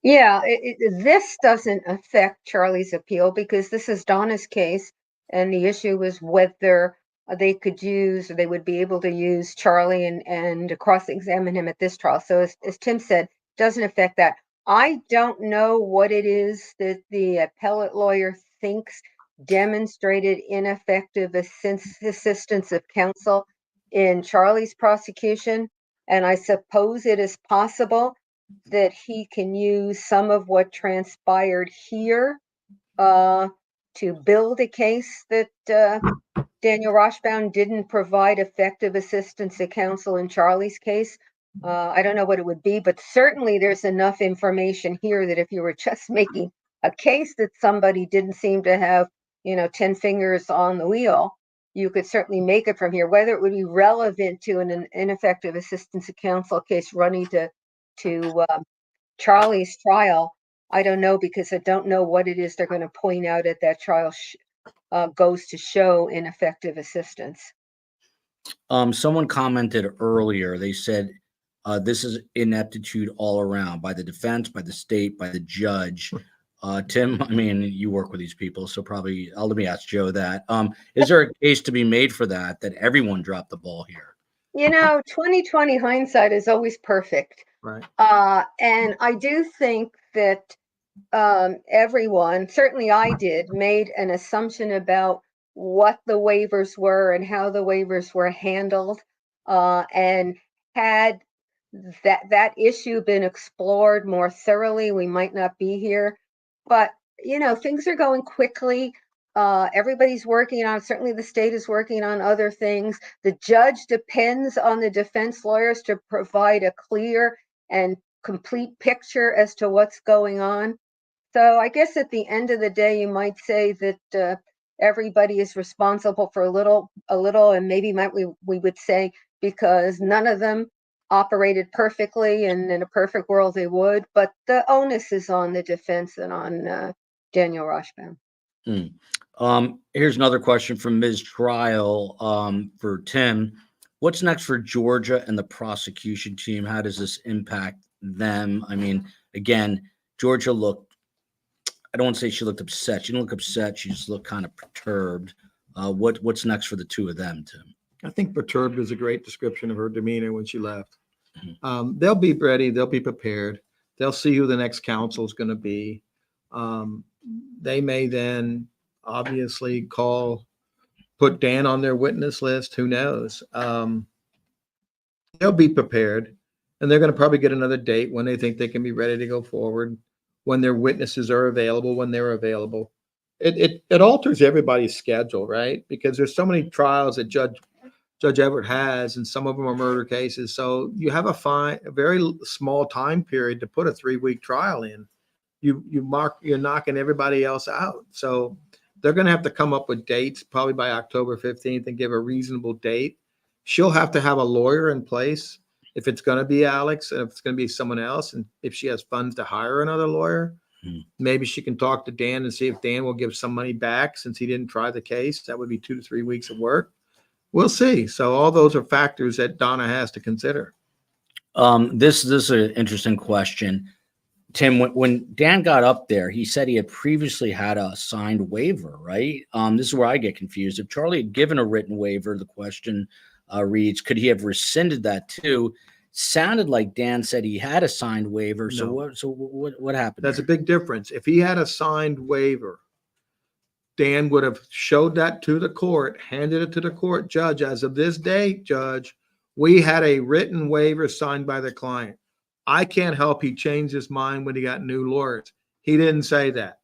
Yeah, this doesn't affect Charlie's appeal because this is Donna's case, and the issue was whether they could use, or they would be able to use Charlie and cross-examine him at this trial. So as Tim said, doesn't affect that. I don't know what it is that the appellate lawyer thinks demonstrated ineffective assistance of counsel in Charlie's prosecution, and I suppose it is possible that he can use some of what transpired here to build a case that Daniel Rashbaum didn't provide effective assistance to counsel in Charlie's case. I don't know what it would be, but certainly there's enough information here that if you were just making a case that somebody didn't seem to have, 10 fingers on the wheel, you could certainly make it from here. Whether it would be relevant to an ineffective assistance of counsel case running to Charlie's trial, I don't know, because I don't know what it is they're going to point out at that trial goes to show ineffective assistance. Someone commented earlier, they said this is ineptitude all around by the defense, by the state, by the judge. Tim, I mean, you work with these people, so probably let me ask Joe that. Is there a case to be made for that everyone dropped the ball here? 2020 hindsight is always perfect. Right. And I do think that everyone, certainly I did, made an assumption about what the waivers were and how the waivers were handled, and had that issue been explored more thoroughly, we might not be here. But, things are going quickly. Everybody's working on, certainly the state is working on other things. The judge depends on the defense lawyers to provide a clear and complete picture as to what's going on. So I guess at the end of the day, you might say that everybody is responsible for a little, and maybe we would say because none of them operated perfectly, and in a perfect world they would. But the onus is on the defense and on Daniel Rashbaum. Here's another question from Ms. Trial for Tim. What's next for Georgia and the prosecution team? How does this impact them? I mean, again, Georgia looked, I don't want to say she looked upset. She didn't look upset. She just looked kind of perturbed. What's next for the two of them, Tim? I think perturbed is a great description of her demeanor when she left. They'll be ready. They'll be prepared. They'll see who the next counsel is going to be. They may then obviously put Dan on their witness list. Who knows? They'll be prepared, and they're going to probably get another date when they think they can be ready to go forward, when their witnesses are available, when they're available. It alters everybody's schedule, right? Because there's so many trials that Judge Everett has, and some of them are murder cases. So you have a very small time period to put a 3-week trial in. You're knocking everybody else out. So they're going to have to come up with dates probably by October 15th and give a reasonable date. She'll have to have a lawyer in place if it's going to be Alex, and if it's going to be someone else, and if she has funds to hire another lawyer. Maybe she can talk to Dan and see if Dan will give some money back since he didn't try the case. That would be 2 to 3 weeks of work. We'll see. So all those are factors that Donna has to consider. This is an interesting question. Tim, when Dan got up there, he said he had previously had a signed waiver, right? This is where I get confused. If Charlie had given a written waiver, the question reads, could he have rescinded that too? Sounded like Dan said he had a signed waiver. So what happened? That's a big difference. If he had a signed waiver, Dan would have showed that to the court, handed it to the court. Judge, as of this date, Judge, we had a written waiver signed by the client. I can't help he changed his mind when he got new lawyers. He didn't say that.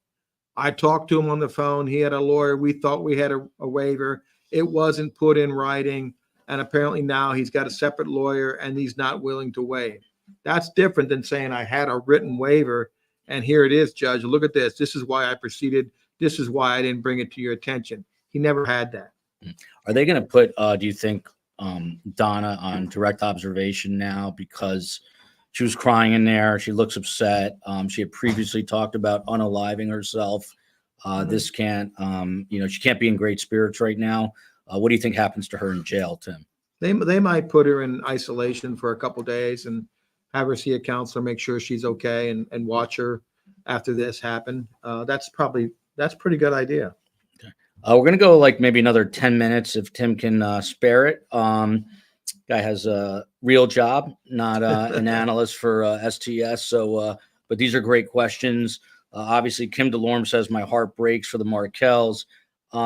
I talked to him on the phone. He had a lawyer. We thought we had a waiver. It wasn't put in writing. And apparently now he's got a separate lawyer and he's not willing to waive. That's different than saying I had a written waiver and here it is, Judge. Look at this. This is why I proceeded. This is why I didn't bring it to your attention. He never had that. Are they going to put, do you think, Donna on direct observation now because she was crying in there? She looks upset. She had previously talked about unaliving herself. This can't, she can't be in great spirits right now. What do you think happens to her in jail, Tim? They might put her in isolation for a couple days and have her see a counselor, make sure she's okay, and watch her after this happened. That's a pretty good idea. Okay. We're going to go like maybe another 10 minutes if Tim can spare it. Guy has a real job, not an analyst for STS. So, but these are great questions. Obviously, Kim DeLorme says, my heart breaks for the Markells.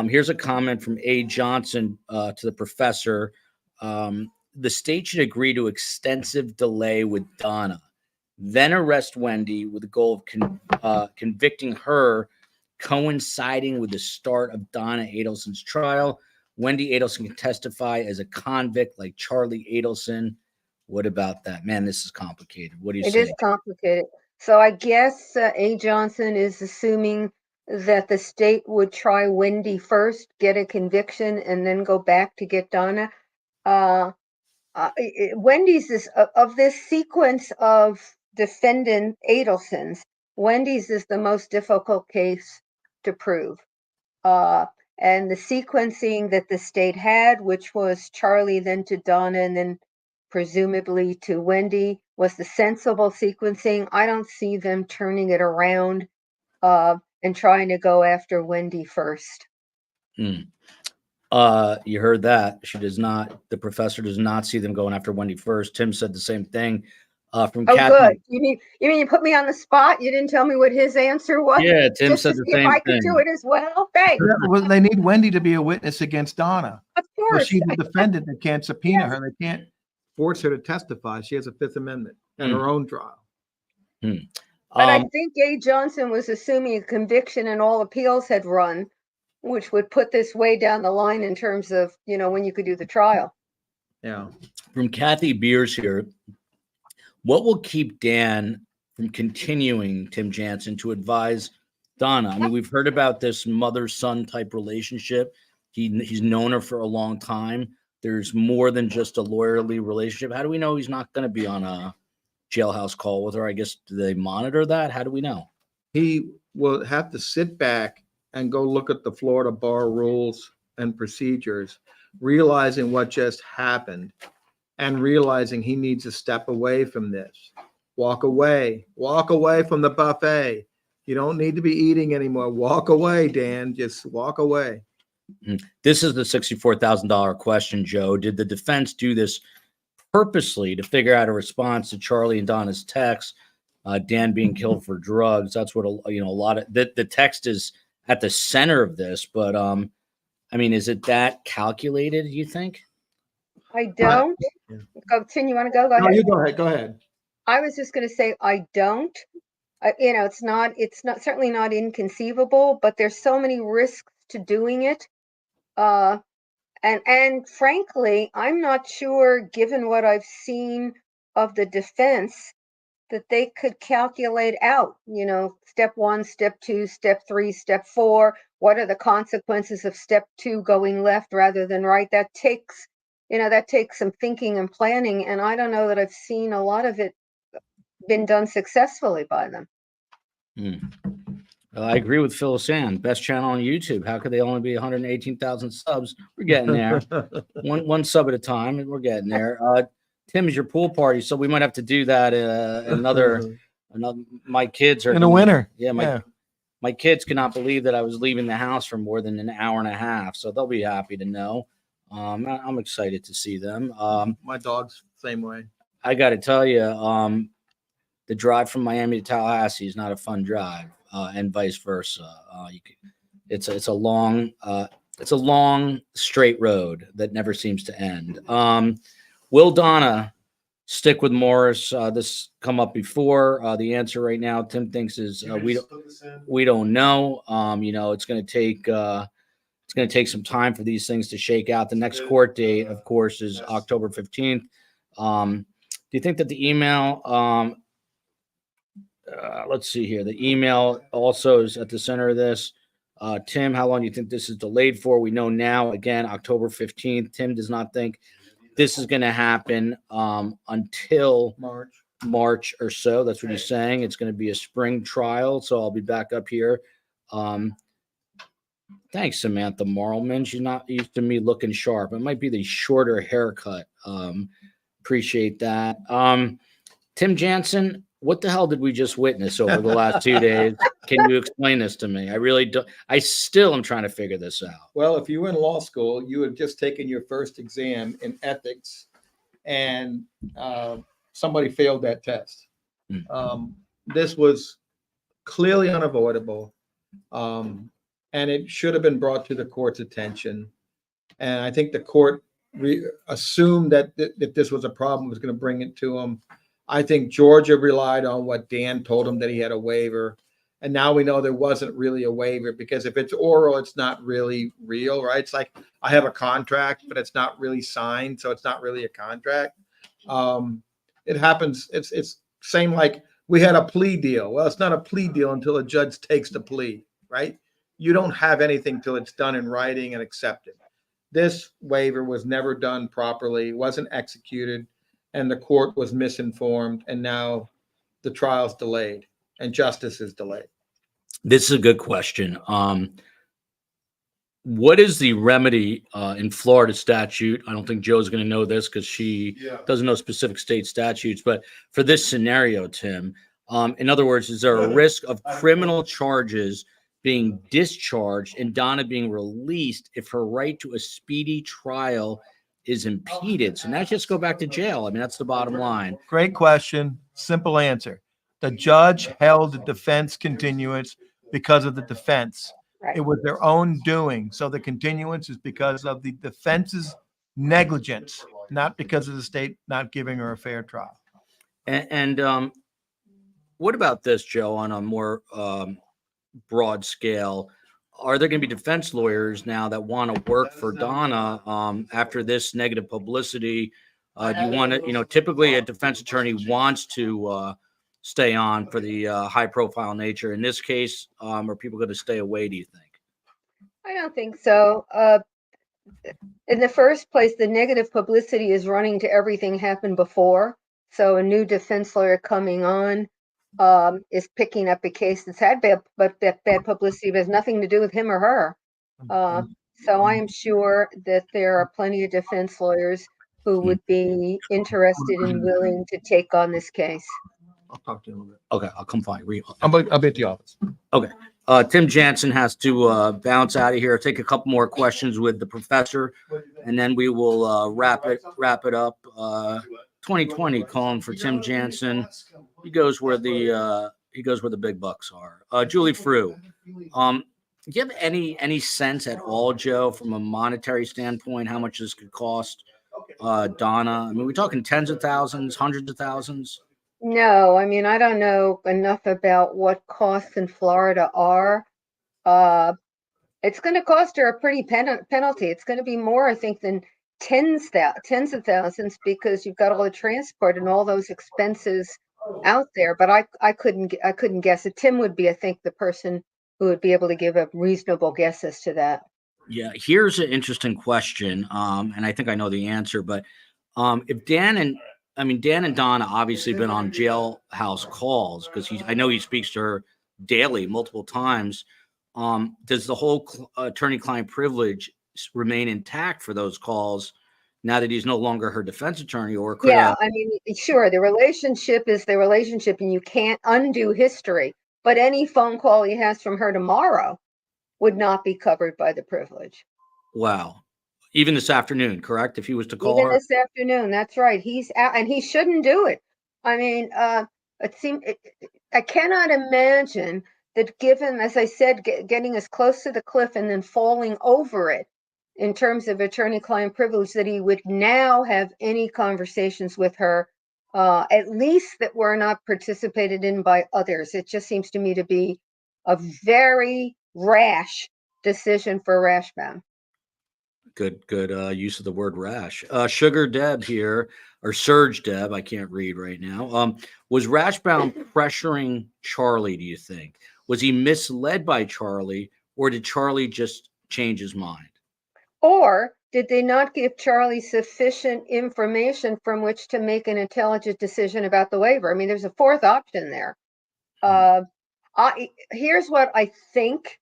Here's a comment from A. Johnson to the professor. The state should agree to extensive delay with Donna, then arrest Wendy with the goal of convicting her, coinciding with the start of Donna Adelson's trial. Wendy Adelson can testify as a convict like Charlie Adelson. What about that? Man, this is complicated. What do you say? It is complicated. So I guess A. Johnson is assuming that the state would try Wendy first, get a conviction, and then go back to get Donna. Wendy's is of this sequence of defendant Adelson's. Wendy's is the most difficult case to prove. And the sequencing that the state had, which was Charlie, then to Donna, and then presumably to Wendy, was the sensible sequencing. I don't see them turning it around and trying to go after Wendy first. You heard that. She does not, the professor does not see them going after Wendy first. Tim said the same thing. From Kathy. Good. You mean you put me on the spot? You didn't tell me what his answer was? Yeah, Tim just said to the see same if I thing. could do it as well. Thanks. Well, they need Wendy to be a witness against Donna. Of Well, course. she's the defendant that can't subpoena her. They can't. force her to testify. She has a Fifth Amendment and her own trial. But I Um, think A. Johnson was assuming a conviction and all appeals had run, which would put this way down the line in terms of, when you could do the trial. Yeah. from Kathy Beers here, what will keep Dan from continuing, Tim Jansen, to advise Donna? I mean, we've heard about this mother-son type relationship. He's known her for a long time. There's more than just a lawyerly relationship. How do we know he's not going to be on a jailhouse call with her? I guess, do they monitor that? How do we know? He will have to sit back and go look at the Florida bar rules and procedures, realizing what just happened and realizing he needs to step away from this. Walk away from the buffet. You don't need to be eating anymore. Walk away, Dan. Just walk away. This is the $64,000 question, Joe. Did the defense do this purposely to figure out a response to Charlie and Donna's text, Dan being killed for drugs? That's what a lot of the text is at the center of this. But I mean, is it that calculated, you think? I don't. Tim, you want to go? Go No, ahead. you go ahead. Go ahead. I was just going to say, I don't. It's not certainly not inconceivable, but there's so many risks to doing it. And frankly, I'm not sure, given what I've seen of the defense, that they could calculate out, step 1, step 2, step 3, step 4. What are the consequences of step 2 going left rather than right? That takes some thinking and planning. And I don't know that I've seen a lot of it been done successfully by them. I agree with Phyllis Ann. Best channel on YouTube. How could they only be 118,000 subs? We're getting there. one sub at a time, and we're getting there. Tim, is your pool party, so we might have to do that. Another. My kids are in the winter. Yeah, my kids cannot believe that I was leaving the house for more than an hour and a half, so they'll be happy to know. I'm excited to see them. My dog's same way. I got to tell you, the drive from Miami to Tallahassee is not a fun drive, and vice versa. It's a long straight road that never seems to end. Will Donna stick with Morris? This come up before. The answer right now, Tim thinks, is we don't know. It's going to take some time for these things to shake out. The next court date, of course, is October 15th. Do you think that the email? Let's see here. The email also is at the center of this. Tim, how long do you think this is delayed for? We know now, again, October 15th. Tim does not think this is going to happen until March or so. That's what he's saying. It's going to be a spring trial, so I'll be back up here. Thanks, Samantha Marlman. She's not used to me looking sharp. It might be the shorter haircut. Appreciate that. Tim Jansen, what the hell did we just witness over the last 2 days? Can you explain this to me? I really don't. I still am trying to figure this out. Well, if you were in law school, you had just taken your first exam in ethics, and somebody failed that test. This was clearly unavoidable, and it should have been brought to the court's attention. And I think the court assumed that if this was a problem, it was going to bring it to them. I think Georgia relied on what Dan told him, that he had a waiver. And now we know there wasn't really a waiver, because if it's oral, it's not really real, right? It's like I have a contract, but it's not really signed, so it's not really a contract. It happens. It's same like we had a plea deal. Well, it's not a plea deal until a judge takes the plea, right? You don't have anything till it's done in writing and accepted. This waiver was never done properly, wasn't executed, and the court was misinformed, and now the trial's delayed and justice is delayed. This is a good question. What is the remedy in Florida statute? I don't think Joe's going to know this because she doesn't know specific state statutes, but for this scenario, Tim, in other words, is there a risk of criminal charges being discharged and Donna being released if her right to a speedy trial is impeded? So now she has to go back to jail. I mean, that's the bottom line. Great question. Simple answer. The judge held the defense continuance because of the defense. Right. It was their own doing. So the continuance is because of the defense's negligence. not because of the state not giving her a fair trial. And what about this, Joe, on a more broad scale? Are there going to be defense lawyers now that want to work for Donna after this negative publicity? Do you want to, typically a defense attorney wants to stay on for the high profile nature. In this case, are people going to stay away, do you think? I don't think so. In the first place, the negative publicity is running to everything happened before. So a new defense lawyer coming on is picking up a case that's had bad publicity, but has nothing to do with him or her. So I am sure that there are plenty of defense lawyers who would be interested and willing to take on this case. I'll talk to you in a little bit. Okay, I'll come find you. I'll be at the office. Okay. Tim Jansen has to bounce out of here. Take a couple more questions with the professor, and then we will wrap it up. 2020 calling for Tim Jansen. He goes where the big bucks are. Julie Frew. Do you have any sense at all, Joe, from a monetary standpoint, how much this could cost Donna? I mean, we're talking tens of thousands, hundreds of thousands. No, I mean, I don't know enough about what costs in Florida are. It's going to cost her a pretty penalty. It's going to be more, I think, than tens of thousands, because you've got all the transport and all those expenses out there. But I couldn't guess it. Tim would be, I think, the person who would be able to give a reasonable guess as to that. Yeah, here's an interesting question, and I think I know the answer. But if Dan and Donna obviously been on jailhouse calls, because I know he speaks to her daily, multiple times. Does the whole attorney-client privilege remain intact for those calls now that he's no longer her defense attorney? Or could I mean, sure, the relationship is the relationship, and you can't undo history. But any phone call he has from her tomorrow would not be covered by the privilege. Wow. Even this afternoon, correct? If he was to call Even her? this afternoon, that's right. He's out, and he shouldn't do it. I mean, I cannot imagine that, given, as I said, getting as close to the cliff and then falling over it in terms of attorney-client privilege, that he would now have any conversations with her, at least that were not participated in by others. It just seems to me to be a very rash decision for Rashbaum. Good use of the word rash. Sugar Deb here, or Surge Deb, I can't read right now. Was Rashbaum pressuring Charlie, do you think? Was he misled by Charlie, or did Charlie just change his mind? Or did they not give Charlie sufficient information from which to make an intelligent decision about the waiver? I mean, there's a fourth option there. Here's what I think,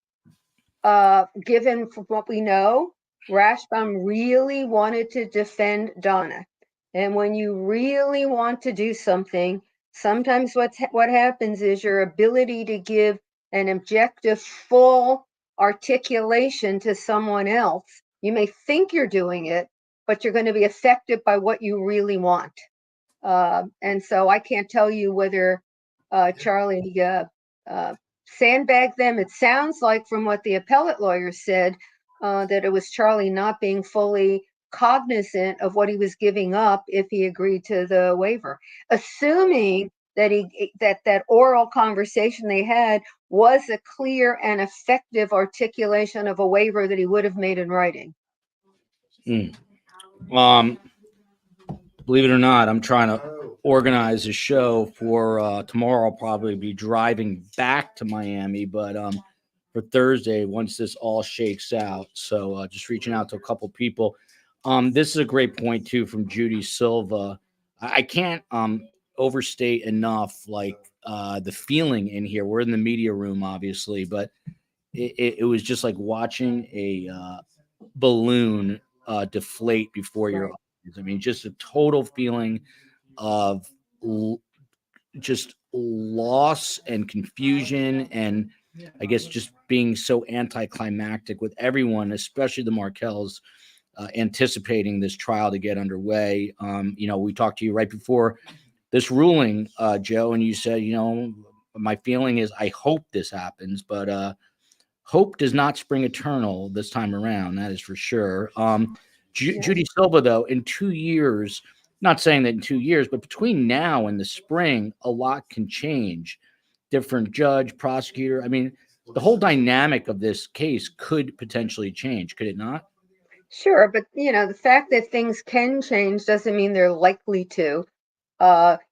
given from what we know. Rashbaum really wanted to defend Donna. And when you really want to do something, sometimes what happens is your ability to give an objective, full articulation to someone else. You may think you're doing it, but you're going to be affected by what you really want. And so I can't tell you whether Charlie sandbagged them. It sounds like, from what the appellate lawyer said, that it was Charlie not being fully cognizant of what he was giving up if he agreed to the waiver, assuming that that oral conversation they had was a clear and effective articulation of a waiver that he would have made in writing. Believe it or not, I'm trying to organize a show for tomorrow. I'll probably be driving back to Miami, but for Thursday, once this all shakes out. So just reaching out to a couple people. This is a great point too from Judy Silva. I can't overstate enough, like the feeling in here. We're in the media room, obviously, but it was just like watching a balloon deflate before your eyes. I mean, just a total feeling of just loss and confusion, and I guess just being so anticlimactic with everyone, especially the Markells, anticipating this trial to get underway. We talked to you right before this ruling, Joe, and you said, my feeling is I hope this happens, but hope does not spring eternal this time around. That is for sure. Judy Silva, though, in 2 years, not saying that in 2 years, but between now and the spring, a lot can change. Different judge, prosecutor. I mean, the whole dynamic of this case could potentially change, could it not? Sure, but the fact that things can change doesn't mean they're likely to.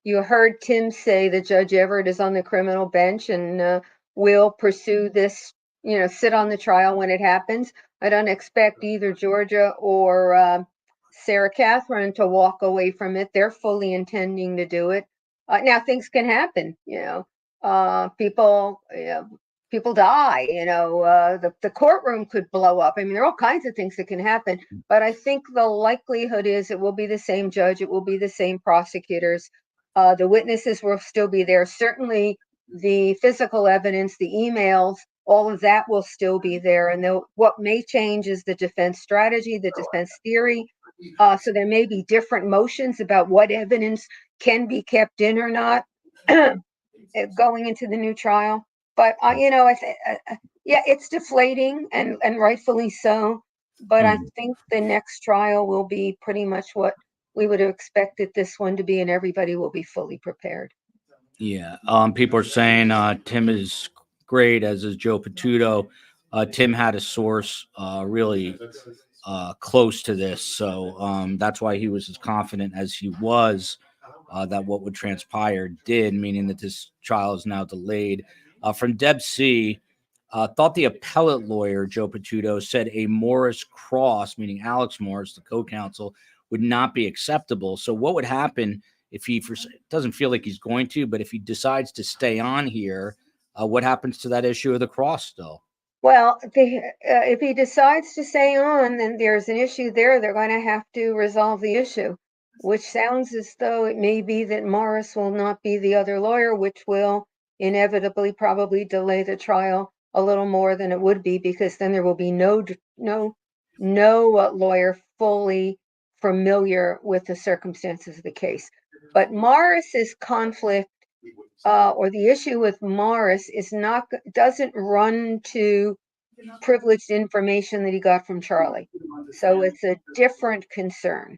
You heard Tim say that Judge Everett is on the criminal bench and will pursue this, sit on the trial when it happens. I don't expect either Georgia or Sarah Catherine to walk away from it. They're fully intending to do it. Now things can happen, people, people die, the courtroom could blow up. I mean, there are all kinds of things that can happen, but I think the likelihood is it will be the same judge, it will be the same prosecutors. The witnesses will still be there. Certainly the physical evidence, the emails, all of that will still be there. And what may change is the defense strategy, the defense theory. So there may be different motions about what evidence can be kept in or not going into the new trial. But yeah, it's deflating and rightfully so. But I think the next trial will be pretty much what we would have expected this one to be, and everybody will be fully prepared. Yeah. People are saying Tim is great, as is Joe Patuto. Tim had a source really close to this, so that's why he was as confident as he was that what would transpire did, meaning that this trial is now delayed. From Deb C, thought the appellate lawyer, Joe Patuto, said a Morris cross, meaning Alex Morris, the co-counsel, would not be acceptable. So what would happen if he doesn't feel like he's going to, but if he decides to stay on here, what happens to that issue of the cross still? Well, if he decides to stay on, then there's an issue there. They're going to have to resolve the issue, which sounds as though it may be that Morris will not be the other lawyer, which will inevitably probably delay the trial a little more than it would be, because then there will be no lawyer fully familiar with the circumstances of the case. But Morris's conflict or the issue with Morris doesn't run to privileged information that he got from Charlie. So it's a different concern.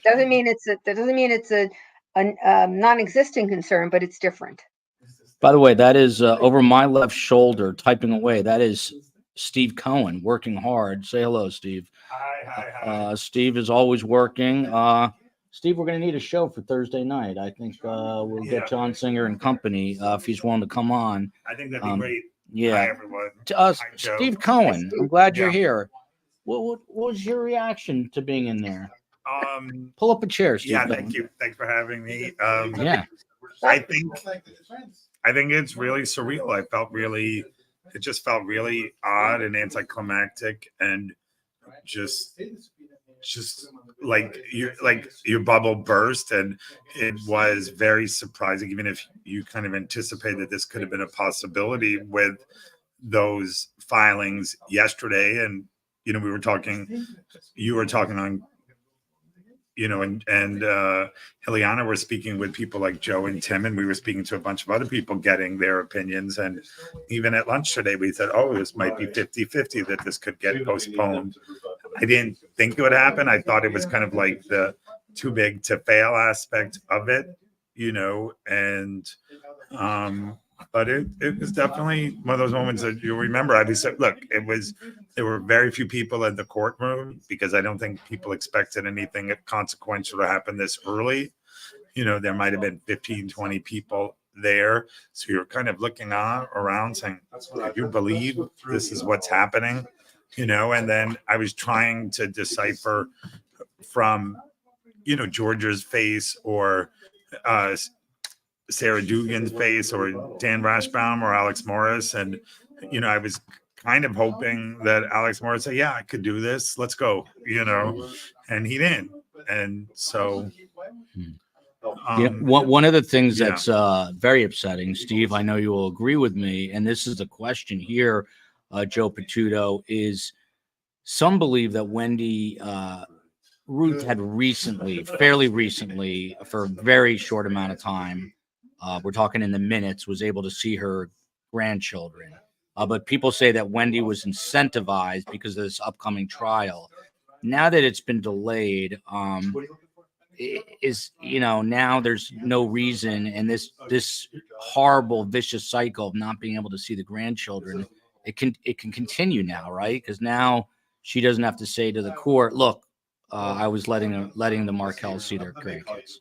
Doesn't mean it's a non-existent concern, but it's different. By the way, that is over my left shoulder, typing away. That is Steve Cohen, working hard. Say hello, Steve. Hi. Steve is always working. Steve, we're going to need a show for Thursday night. I think we'll get John Singer and company if he's willing to come on. I think that'd be great. Yeah. Hi, everyone. Steve Cohen, I'm glad you're here. What was your reaction to being in there? Pull up a chair, Steve. Yeah, thank you. Thanks for having me. Yeah. I think it's really surreal. It just felt really odd and anticlimactic, and just like your bubble burst, and it was very surprising, even if you kind of anticipated that this could have been a possibility with those filings yesterday. And you were talking on, and Ileana were speaking with people like Joe and Tim, and we were speaking to a bunch of other people getting their opinions. And even at lunch today, we said, oh, this might be 50-50 that this could get postponed. I didn't think it would happen. I thought it was kind of like the too big to fail aspect of it, but it was definitely one of those moments that you'll remember. There were very few people in the courtroom, because I don't think people expected anything consequential to happen this early. There might have been 15, 20 people there. So you're kind of looking around saying, do you believe this is what's happening? And then I was trying to decipher from, Georgia's face or Sarah Dugan's face or Dan Rashbaum or Alex Morris. And, I was kind of hoping that Alex Morris said, yeah, I could do this. Let's go, and he didn't. And so. One of the things that's very upsetting, Steve, I know you will agree with me, and this is the question here, Joe Patuto, is some believe that Wendy Ruth had fairly recently, for a very short amount of time, we're talking in the minutes, was able to see her grandchildren. But people say that Wendy was incentivized because of this upcoming trial. now that it's been delayed, is, now there's no reason, and this horrible vicious cycle of not being able to see the grandchildren, it can continue now, right? Because now she doesn't have to say to the court, look, I was letting the Markells see their grandkids.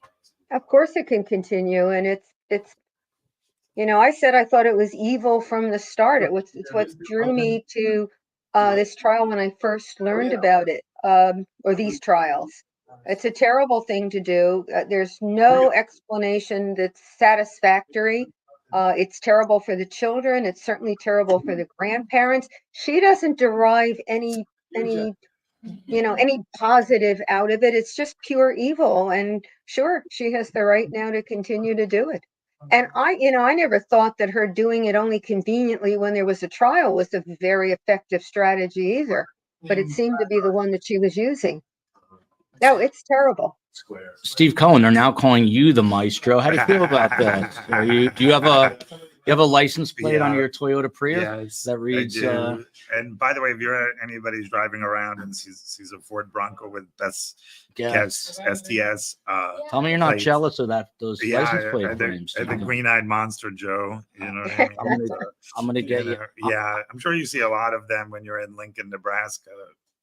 Of course it can continue, and it's I said I thought it was evil from the start. It's what drew me to this trial when I first learned about it, or these trials. It's a terrible thing to do. There's no explanation that's satisfactory. It's terrible for the children. It's certainly terrible for the grandparents. She doesn't derive any any positive out of it. It's just pure evil. And sure, she has the right now to continue to do it. And I never thought that her doing it only conveniently when there was a trial was a very effective strategy either. But it seemed to be the one that she was using. No, it's terrible. Steve Cohen, they're now calling you the maestro. How do you feel about that? Do you have a license plate on your Toyota Prius that reads? And by the way, if anybody's driving around and sees a Ford Bronco with best guess STS, tell me you're not jealous of those license plate and frames. the green-eyed monster, Joe. You know what I mean? I'm gonna get you. Yeah, I'm sure you see a lot of them when you're in Lincoln, Nebraska.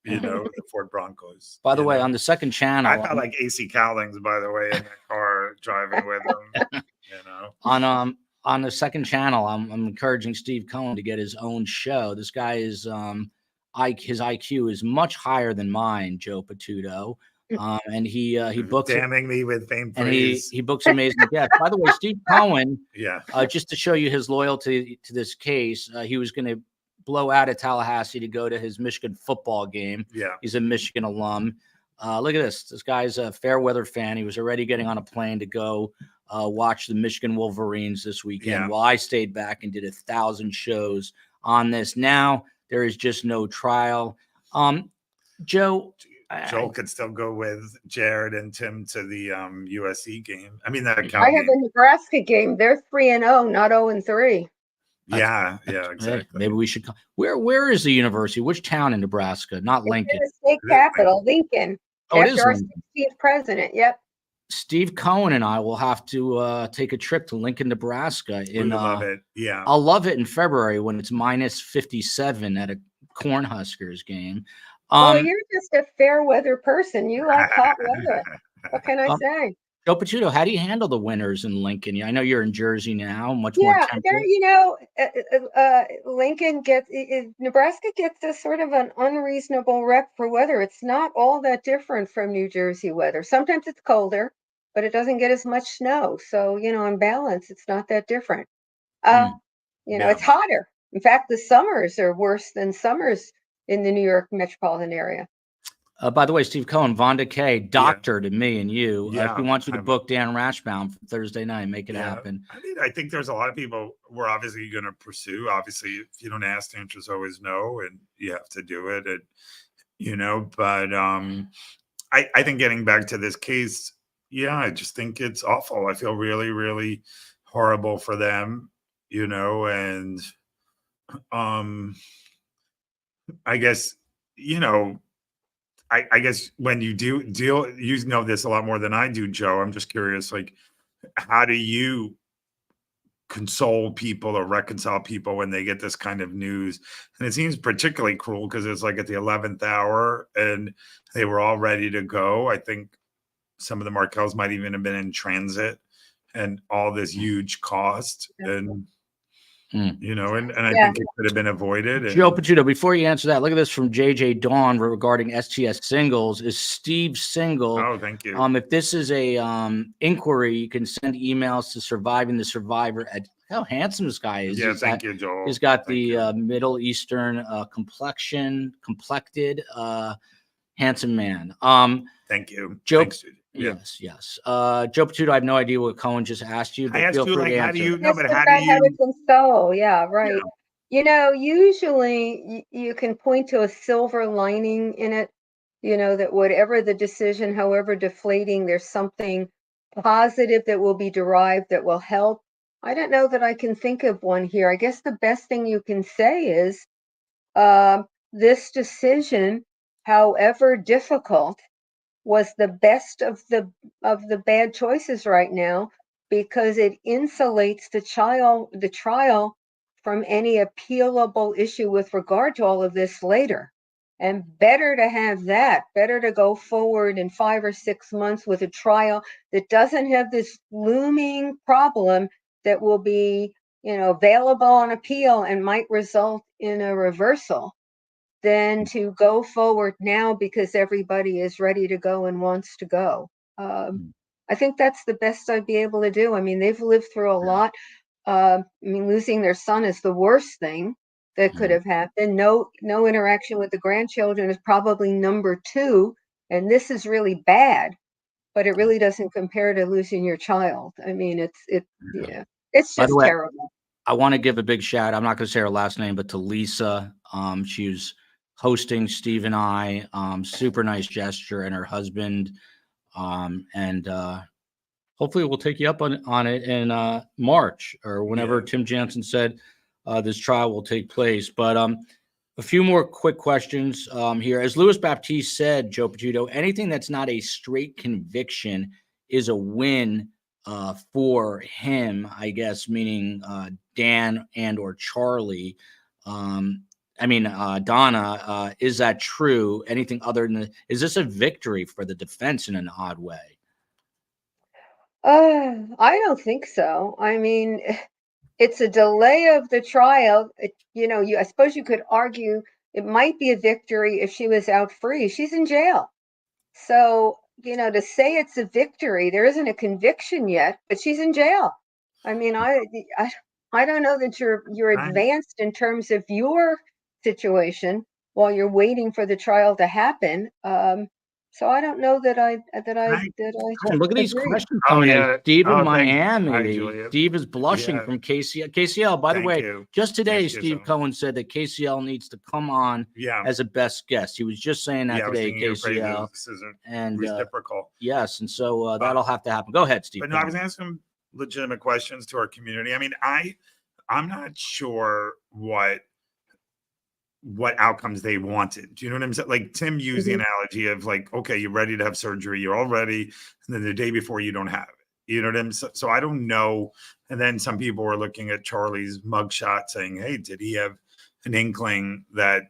The Ford Broncos. By the way, on the second channel, I felt like AC Cowlings, by the way, in the car driving with them. On the second channel, I'm encouraging Steve Cohen to get his own show. This guy is his IQ is much higher than mine, Joe Patuto. And he books damning me with fame and praise. he books amazing guests. By the way, Steve Cohen, yeah, just to show you his loyalty to this case, he was going to blow out of Tallahassee to go to his Michigan football game. Yeah, he's a Michigan alum. Look at this. This guy's a fair weather fan. He was already getting on a plane to go watch the Michigan Wolverines this weekend. While I stayed back and did 1,000 shows on this. Now there is just no trial. Joe could still go with Jared and Tim to the USC game. I mean, I have a Nebraska game. They're 3-0, not 0-3. Yeah, exactly. Maybe we should come. Where is the university? Which town in Nebraska? Not Lincoln. It's the state capital, Lincoln. After our 16th president. Yep. Steve Cohen and I will have to take a trip to Lincoln, Nebraska. Love it. Yeah, I'll love it in February when it's minus 57 at a Cornhuskers game. Well, you're just a fair weather person. You like hot weather. What can I say? Joe Patuto, how do you handle the winters in Lincoln? I know you're in Jersey now, much more temperate. Lincoln Nebraska gets a sort of an unreasonable rep for weather. It's not all that different from New Jersey weather. Sometimes it's colder, but it doesn't get as much snow. So, on balance, it's not that different. It's hotter. In fact, the summers are worse than summers in the New York metropolitan area. By the way, Steve Cohen, Vonda K, doctor to me and you. If he wants you to book Dan Rashbaum for Thursday night, make it happen. I mean, I think there's a lot of people we're obviously going to pursue. Obviously, if you don't ask, the answer is always no, and you have to do it. And, but I think getting back to this case, I just think it's awful. I feel really, really horrible for them, and I guess, I guess when you do deal, you know this a lot more than I do, Joe. I'm just curious, like, how do you console people or reconcile people when they get this kind of news? And it seems particularly cruel because it's like at the 11th hour and they were all ready to go. I think some of the Markells might even have been in transit and all this huge cost. And and I think it could have been avoided. Joe Patuto, before you answer that, look at this from JJ Dawn regarding STS singles. Is Steve single? Oh, thank you. If this is a inquiry, you can send emails to Surviving the Survivor at how handsome this guy is. Yeah, thank you, Joel. He's got the Middle Eastern complected, handsome man. Thank you. Joe. Thanks, Yes. Joe Patuto, I have no idea what Cohen just asked you. But I asked you, like, how do you know, but how do How to you console? Yeah, right. Usually you can point to a silver lining in it, that whatever the decision, however deflating, there's something positive that will be derived that will help. I don't know that I can think of one here. I guess the best thing you can say is this decision however difficult, was the best of the bad choices right now, because it insulates the trial from any appealable issue with regard to all of this later. And better to have that, better to go forward in 5 or 6 months with a trial that doesn't have this looming problem that will be, available on appeal and might result in a reversal, than to go forward now because everybody is ready to go and wants to go. I think that's the best I'd be able to do. I mean, they've lived through a lot. Losing their son is the worst thing that could have happened. No interaction with the grandchildren is probably number 2, and this is really bad, but it really doesn't compare to losing your child. I mean, yeah, it's By the just way, terrible. I want to give a big shout. I'm not going to say her last name, but to Lisa. She was hosting Steve and I. Super nice gesture, and her husband. And hopefully we'll take you up on it in March or whenever Tim Jansen said this trial will take place. But a few more quick questions here. As Louis Baptiste said, Joe Pacciuto, anything that's not a straight conviction is a win for him, I guess, meaning Dan and or Charlie. Donna, is that true? Anything other than is this a victory for the defense in an odd way? I don't think so. I mean, it's a delay of the trial. I suppose you could argue it might be a victory if she was out free. She's in jail. So, to say it's a victory, there isn't a conviction yet, but she's in jail. I mean, I don't know that you're advanced in terms of your situation while you're waiting for the trial to happen. So I don't know that I Look at these agree. questions coming in. Steve in Miami. Hi, Julia. Steve is blushing from KCL. KCL, by the Thank way, you. just today, Thank you, Steve so. Cohen said that KCL needs to come on as a best guest. He was just saying that I was today, singing your praises. KCL. This isn't And reciprocal. yes, and so that'll have to happen. Go ahead, Steve. But no, I was asking legitimate questions to our community. I mean, I'm not sure what outcomes they wanted. Do you know what I'm saying? Like Tim used the analogy of like, okay, you're ready to have surgery, you're all ready, and then the day before you don't have it. You know what I'm saying? So I don't know. And then some people were looking at Charlie's mugshot saying, hey, did he have an inkling that,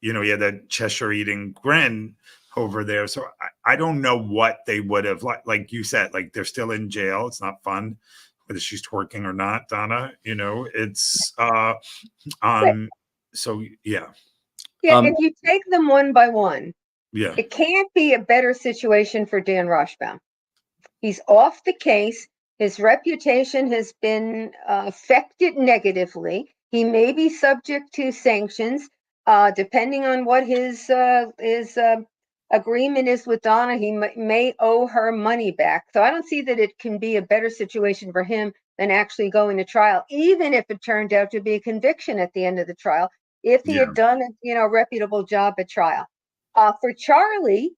he had that Cheshire eating grin over there? So I don't know what they would have, like you said, like they're still in jail. It's not fun whether she's twerking or not, Donna, it's so yeah. If you take them one by one, it can't be a better situation for Dan Rashbaum. He's off the case. His reputation has been affected negatively. He may be subject to sanctions, depending on what his agreement is with Donna. He may owe her money back. So I don't see that it can be a better situation for him than actually going to trial, even if it turned out to be a conviction at the end of the trial, if he had done a reputable job at trial. For Charlie,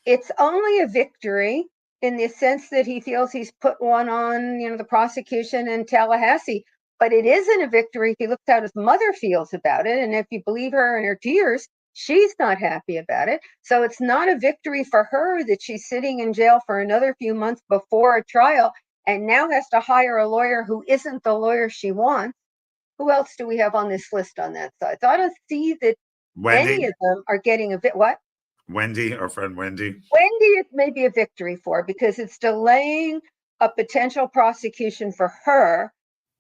it's only a victory in the sense that he feels he's put one on, the prosecution in Tallahassee. But it isn't a victory if he looks how his mother feels about it. And if you believe her in her tears, she's not happy about it. So it's not a victory for her that she's sitting in jail for another few months before a trial and now has to hire a lawyer who isn't the lawyer she wants. Who else do we have on this list on that side? So I don't see that any of them are getting a bit. What? Wendy, our friend Wendy. Wendy, it may be a victory for, because it's delaying a potential prosecution for her.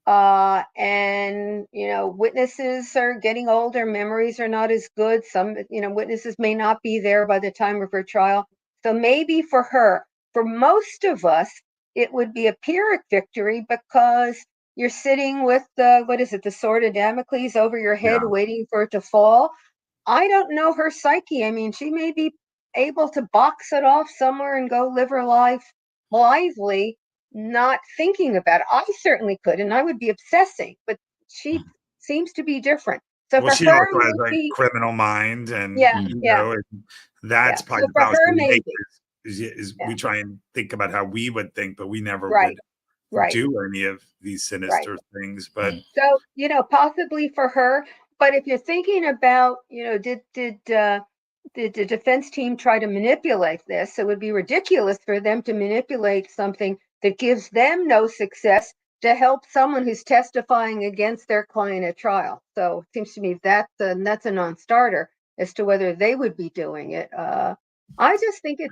And witnesses are getting older, memories are not as good. Some, witnesses may not be there by the time of her trial. So maybe for her. For most of us, it would be a Pyrrhic victory, because you're sitting with the sword of Damocles over your head, waiting for it to fall. I don't know her psyche. I mean, she may be able to box it off somewhere and go live her life blithely, not thinking about it. I certainly could, and I would be obsessing, but she seems to be different. So Well, for she her, also has like maybe, criminal mind, and that's So part of for the her, problem maybe. is we try and think about how we would think, but we never Right. would do any of these sinister things. But So, possibly for her. But if you're thinking about, did the defense team try to manipulate this. It would be ridiculous for them to manipulate something that gives them no success to help someone who's testifying against their client at trial. So it seems to me that's a non-starter as to whether they would be doing it. I just think it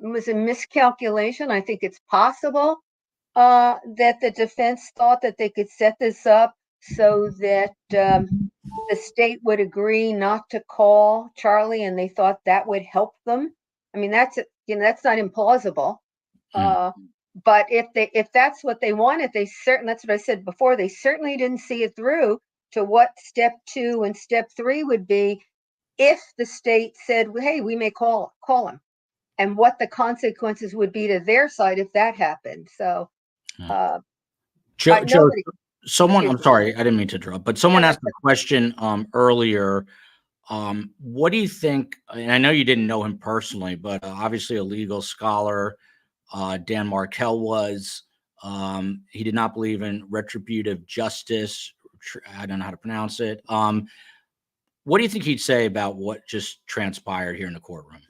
was a miscalculation. I think it's possible that the defense thought that they could set this up so that the state would agree not to call Charlie, and they thought that would help them. I mean, that's that's not implausible. But if that's what they wanted, that's what I said before. They certainly didn't see it through to what step 2 and step 3 would be if the state said, "Hey, we may call him," and what the consequences would be to their side if that happened. So, Joe, nobody. someone, Excuse I'm me. sorry, I didn't mean to interrupt, but someone No, asked a question earlier. What do you think? And I know you didn't know him personally, but obviously a legal scholar, Dan Markel was. He did not believe in retributive justice. I don't know how to pronounce it. What do you think he'd say about what just transpired here in the courtroom?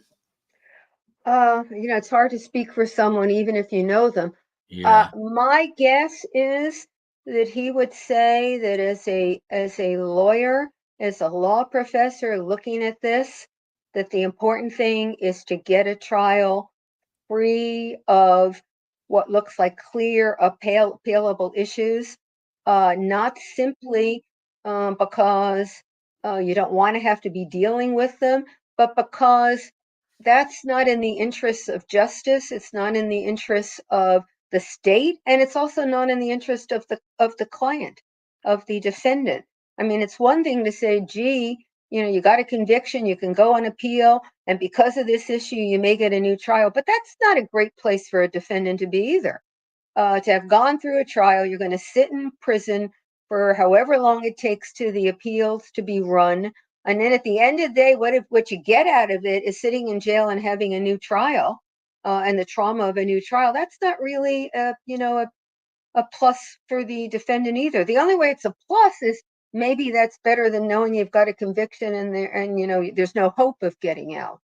It's hard to speak for someone even if you know them. Yeah. My guess is that he would say that as a lawyer, as a law professor looking at this, that the important thing is to get a trial free of what looks like clear appealable issues, not simply because you don't want to have to be dealing with them, but because that's not in the interests of justice. It's not in the interests of the state, and it's also not in the interest of the client, of the defendant. I mean, it's one thing to say, gee, you got a conviction, you can go on appeal, and because of this issue, you may get a new trial. But that's not a great place for a defendant to be either. To have gone through a trial, you're going to sit in prison for however long it takes to the appeals to be run. And then at the end of the day, what you get out of it is sitting in jail and having a new trial, and the trauma of a new trial. That's not really, a plus for the defendant either. The only way it's a plus is maybe that's better than knowing you've got a conviction and there's no hope of getting out.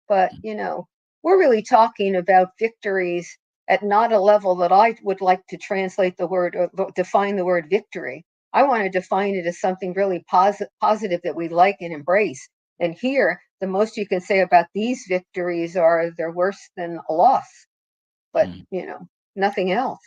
But we're really talking about victories at not a level that I would like to translate the word or define the word victory. I want to define it as something really positive that we like and embrace. And here, the most you can say about these victories are they're worse than a loss, but nothing else.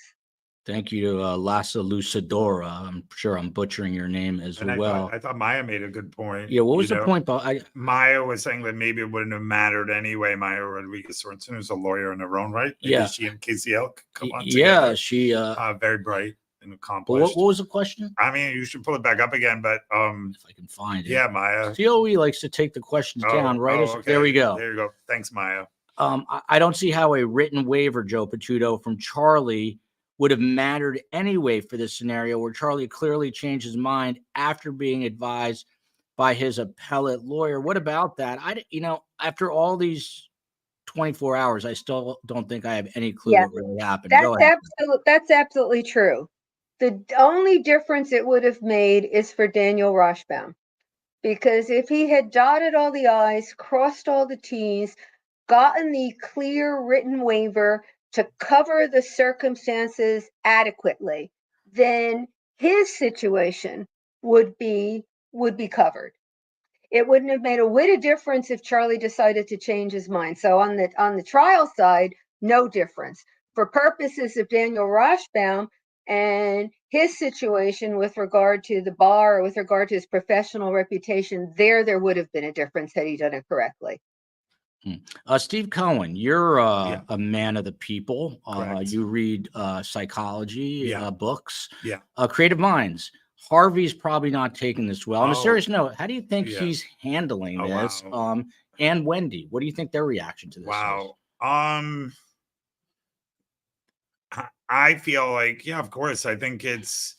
Thank you, Lassa Lucidora. I'm sure I'm butchering your name as And well. I thought Maya made a good point. Yeah, what was the point? Maya was saying that maybe it wouldn't have mattered anyway. Maya Rodriguez Sorensen, who's a lawyer in her own right. Maybe Yeah. she and KCL could come on Yeah, together. she very bright and accomplished. What was the question? I mean, you should pull it back up again, but if I can find it. Yeah, Maya. COE likes to take the questions down, right? Okay. There we go. There you go. Thanks, Maya. I don't see how a written waiver, Joe Patuto, from Charlie would have mattered anyway for this scenario where Charlie clearly changed his mind after being advised by his appellate lawyer. What about that? After all these 24 hours, I still don't think I have any clue what really happened. That's absolutely true. The only difference it would have made is for Daniel Rashbaum, because if he had dotted all the I's, crossed all the T's, gotten the clear written waiver to cover the circumstances adequately, then his situation would be covered. It wouldn't have made a whit of difference if Charlie decided to change his mind. So on the trial side, no difference. For purposes of Daniel Rashbaum and his situation with regard to the bar, or with regard to his professional reputation, there would have been a difference had he done it correctly. Steve Cohen, you're a man of the people. You read psychology books. Creative Minds. Harvey's probably not taking this well. On a serious note, how do you think he's handling this? Wow. And Wendy, what do you think their reaction to this is? I feel like, of course. I think it's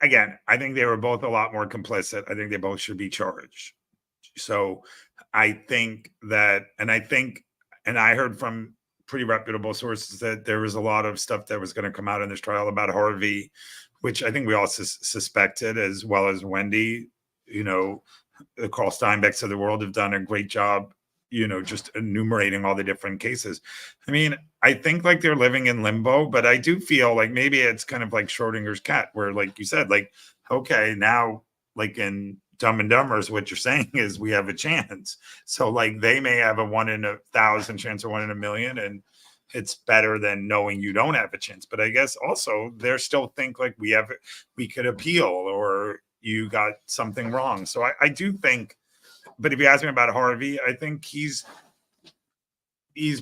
again, I think they were both a lot more complicit. I think they both should be charged. So I think that, and I heard from pretty reputable sources that there was a lot of stuff that was going to come out in this trial about Harvey, which I think we all suspected, as well as Wendy, the Carl Steinbecks of the world have done a great job, just enumerating all the different cases. I mean, I think like they're living in limbo, but I do feel like maybe it's kind of like Schrodinger's cat, where like you said, like, okay, now like in Dumb and Dumbers, what you're saying is we have a chance. So like they may have a 1 in 1,000 chance or 1 in 1,000,000, and it's better than knowing you don't have a chance. But I guess also they're still think like we could appeal, or you got something wrong. So I do think, but if you ask me about Harvey, I think he's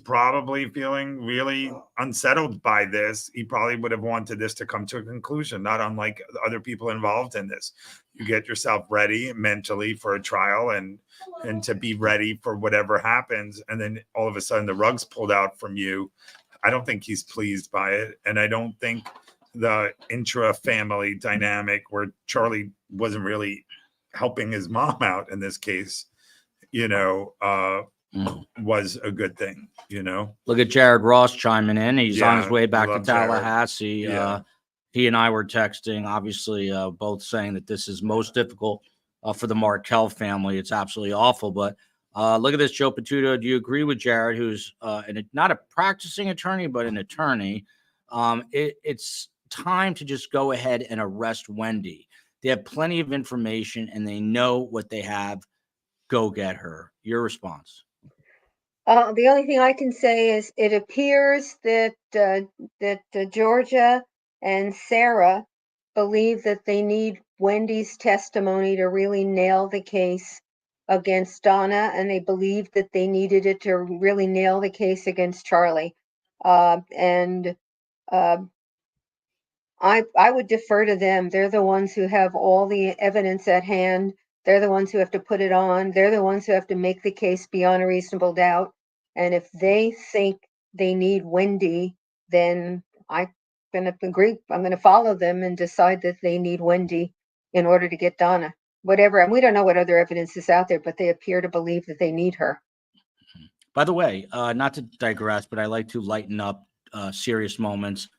probably feeling really unsettled by this. He probably would have wanted this to come to a conclusion, not unlike other people involved in this. You get yourself ready mentally for a trial and to be ready for whatever happens. And then all of a sudden the rug's pulled out from you. I don't think he's pleased by it. And I don't think the intra-family dynamic where Charlie wasn't really helping his mom out in this case, was a good thing, Look at Jared Ross chiming in. He's on his Yeah, way back to love Jared. Tallahassee. Yeah. He and I were texting, obviously, both saying that this is most difficult for the Markel family. It's absolutely awful. But look at this, Joe Patuto. Do you agree with Jared, who's not a practicing attorney, but an attorney? It's time to just go ahead and arrest Wendy. They have plenty of information and they know what they have. Go get her. Your response? The only thing I can say is it appears that Georgia and Sarah believe that they need Wendy's testimony to really nail the case against Donna, and they believe that they needed it to really nail the case against Charlie. And I would defer to them. They're the ones who have all the evidence at hand. They're the ones who have to put it on. They're the ones who have to make the case beyond a reasonable doubt. And if they think they need Wendy, then I'm going to agree. I'm going to follow them and decide that they need Wendy in order to get Donna. Whatever. And we don't know what other evidence is out there, but they appear to believe that they need her. By the way, not to digress, but I like to lighten up serious moments.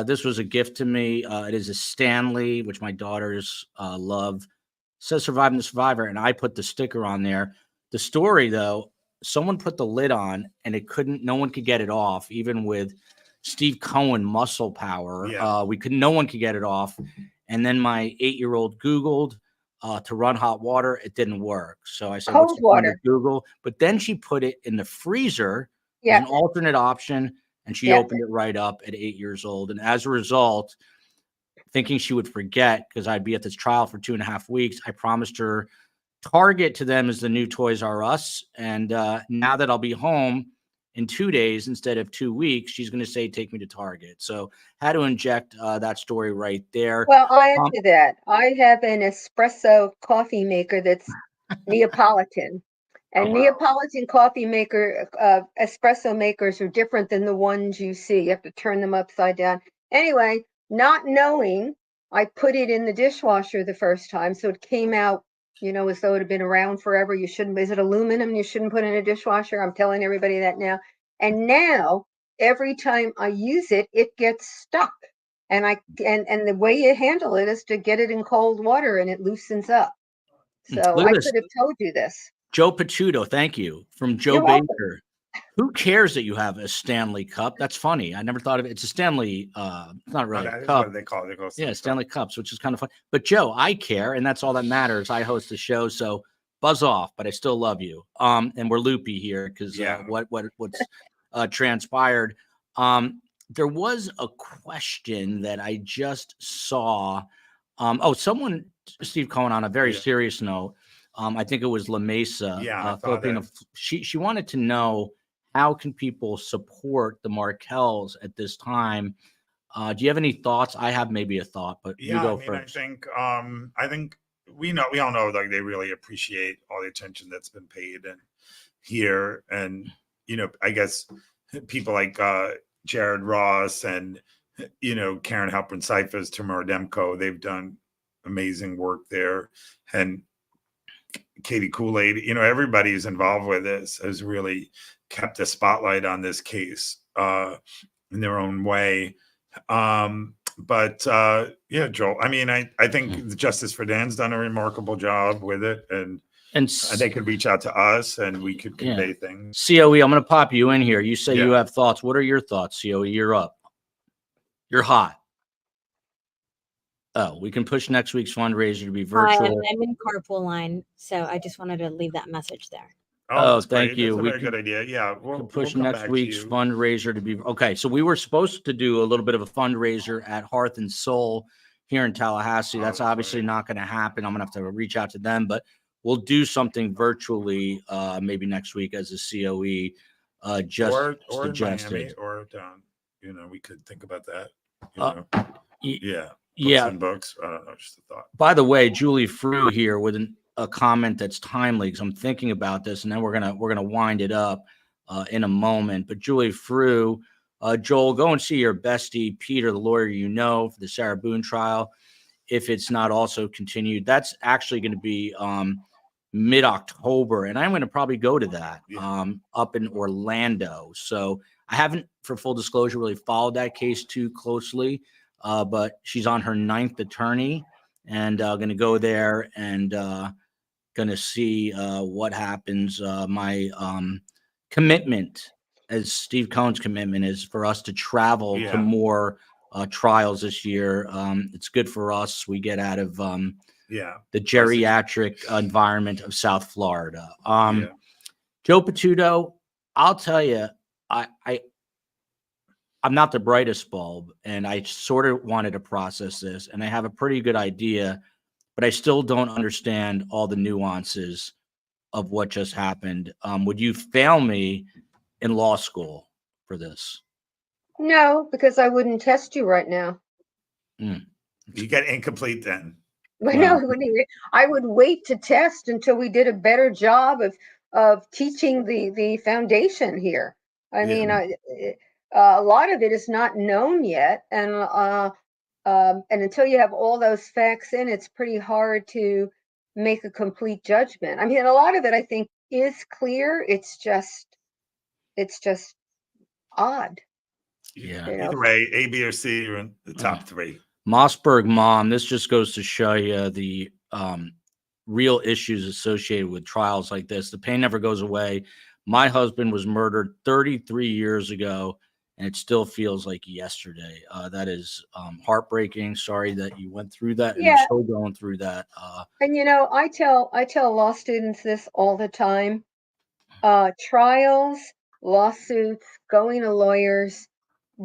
This was a gift to me. It is a Stanley, which my daughters love. It says Surviving the Survivor, and I put the sticker on there. The story, though, someone put the lid on, and no one could get it off, even with Steve Cohen muscle power. Yeah. No one could get it off. And then my 8-year-old Googled to run hot water. It didn't work. So I said, Cold what's the point of water. Google? But then she put it in the freezer as Yeah. an alternate option. And she Yeah. opened it right up at 8 years old. And as a result, thinking she would forget because I'd be at this trial for 2.5 weeks, I promised her Target to them is the new Toys R Us. And now that I'll be home in 2 days instead of 2 weeks, she's going to say, take me to Target. So had to inject that story right there. Well, I'll answer that. I have an espresso coffee maker that's Neapolitan. And Oh, wow. Neapolitan coffee maker, espresso makers are different than the ones you see. You have to turn them upside down. Anyway, not knowing, I put it in the dishwasher the first time. So it came out, as though it had been around forever. You shouldn't, is it aluminum? You shouldn't put in a dishwasher. I'm telling everybody that now. And now, every time I use it, it gets stuck. And and the way you handle it is to get it in cold water and it loosens up. So Look at I this. could have told you this. Joe Patuto, thank you. From Joe You're welcome. Baker. Who cares that you have a Stanley Cup? That's funny. I never thought of it. It's a Stanley, it's not really That a is cup. what they call it. They call it Yeah, Stanley Cups, which is kind of fun. But Joe, I care, and that's all that matters. I host the show, so buzz off, but I still love you. And we're loopy here because Yeah. what's transpired. There was a question that I just saw. Someone, Steve Cohen, on a very serious note. I think it was La Mesa. Yeah, I saw Filipino. She wanted to know, how can people support the Markels at this time? Do you have any thoughts? I have maybe a thought, but you go first. I think we all know like they really appreciate all the attention that's been paid and here, and I guess people like Jared Ross and Karen Halpern Cyphers, Tamara Demko, they've done amazing work there, and Katie Kool-Aid, everybody who's involved with this has really kept a spotlight on this case in their own way. But Joel, I mean, I think Justice for Dan's done a remarkable job with it. And, And they could reach out to us and we could Yeah. convey things. COE, I'm going to pop you in here. You say Yeah. you have thoughts. What are your thoughts, COE? You're up. You're hot. Oh, we can push next week's fundraiser to be virtual. I'm in carpool line, so I just wanted to leave that message there. Oh, That's thank great. you. That's a We very good idea. Yeah. We'll push come next back to week's you. fundraiser to be okay. So we were supposed to do a little bit of a fundraiser at Hearth and Soul here in Tallahassee. That's that's obviously right. not going to happen. I'm going to have to reach out to them, but we'll do something virtually maybe next week as a COE just or in suggested. Miami or down. We could think about that. Yeah. Yeah. Books and books. I don't know. Just a thought. By the way, Julie Frew here with a comment that's timely because I'm thinking about this, and then we're gonna wind it up in a moment. But Julie Frew, Joel, go and see your bestie Peter, the lawyer for the Sarah Boone trial. If it's not also continued, that's actually going to be mid-October, and I'm going to probably go to that up in Orlando. So I haven't, for full disclosure, really followed that case too closely. But she's on her 9th attorney and going to go there and going to see what happens. My commitment, as Steve Cohen's commitment, is for us to travel to more trials this year. It's good for us. We get out of the geriatric environment of South Florida. Joe Patuto, I'll tell you, I'm not the brightest bulb, and I sort of wanted to process this, and I have a pretty good idea, but I still don't understand all the nuances of what just happened. Would you fail me in law school for this? No, because I wouldn't test you right now. You get incomplete then. No, I would wait to test until we did a better job of teaching the foundation here. I mean, a lot of it is not known yet, and until you have all those facts in, it's pretty hard to make a complete judgment. I mean, a lot of it I think is clear. It's just odd. Yeah. Either way, A, B, or C are in the top three. Mossberg mom, this just goes to show you the real issues associated with trials like this. The pain never goes away. My husband was murdered 33 years ago, and it still feels like yesterday. That is heartbreaking. Sorry that you went through that, and you're still going through that. And I tell law students this all the time. Trials, lawsuits, going to lawyers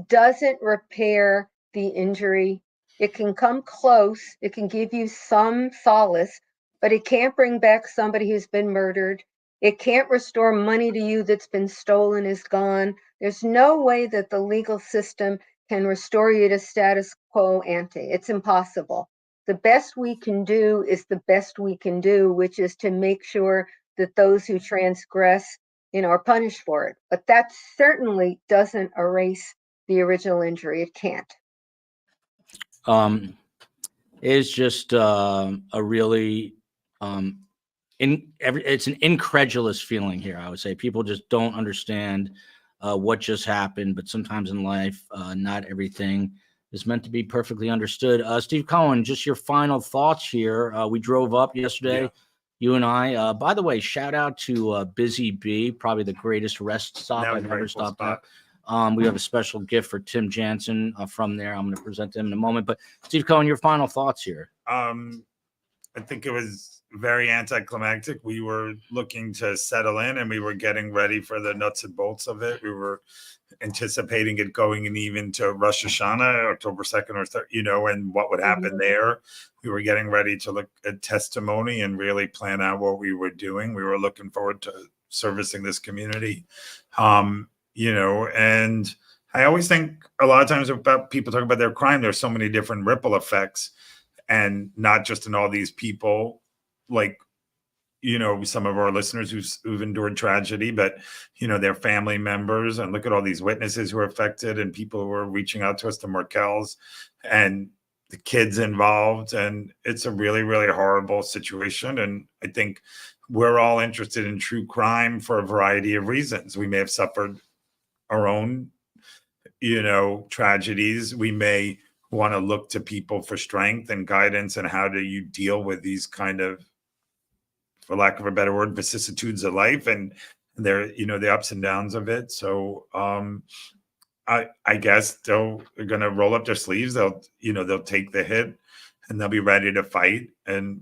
doesn't repair the injury. It can come close. It can give you some solace, but it can't bring back somebody who's been murdered. It can't restore money to you that's been stolen, is gone. There's no way that the legal system can restore you to status quo ante. It's impossible. The best we can do is the best we can do, which is to make sure that those who transgress, are punished for it. But that certainly doesn't erase the original injury. It can't. It's just a really it's an incredulous feeling here. I would say people just don't understand what just happened, but sometimes in life, not everything is meant to be perfectly understood. Steve Cohen, just your final thoughts here. We drove up yesterday, you and I. By the way, shout out to Busy Bee, probably the greatest rest stop I've ever stopped at. We have a special gift for Tim Jansen from there. I'm going to present them in a moment. But Steve Cohen, your final thoughts here. I think it was very anticlimactic. We were looking to settle in, and we were getting ready for the nuts and bolts of it. We were anticipating it going in even to Rosh Hashanah, October 2nd or 3rd, and what would happen there. We were getting ready to look at testimony and really plan out what we were doing. We were looking forward to servicing this community. And I always think a lot of times about people talking about their crime, there's so many different ripple effects, and not just in all these people, like, some of our listeners who've endured tragedy, but, their family members, and look at all these witnesses who are affected and people who are reaching out to us, the Merkels and the kids involved. And it's a really, really horrible situation. And I think we're all interested in true crime for a variety of reasons. We may have suffered our own, tragedies. We may want to look to people for strength and guidance, and how do you deal with these kind of for lack of a better word, vicissitudes of life and there, the ups and downs of it. So I guess they're going to roll up their sleeves. They'll take the hit and they'll be ready to fight. And,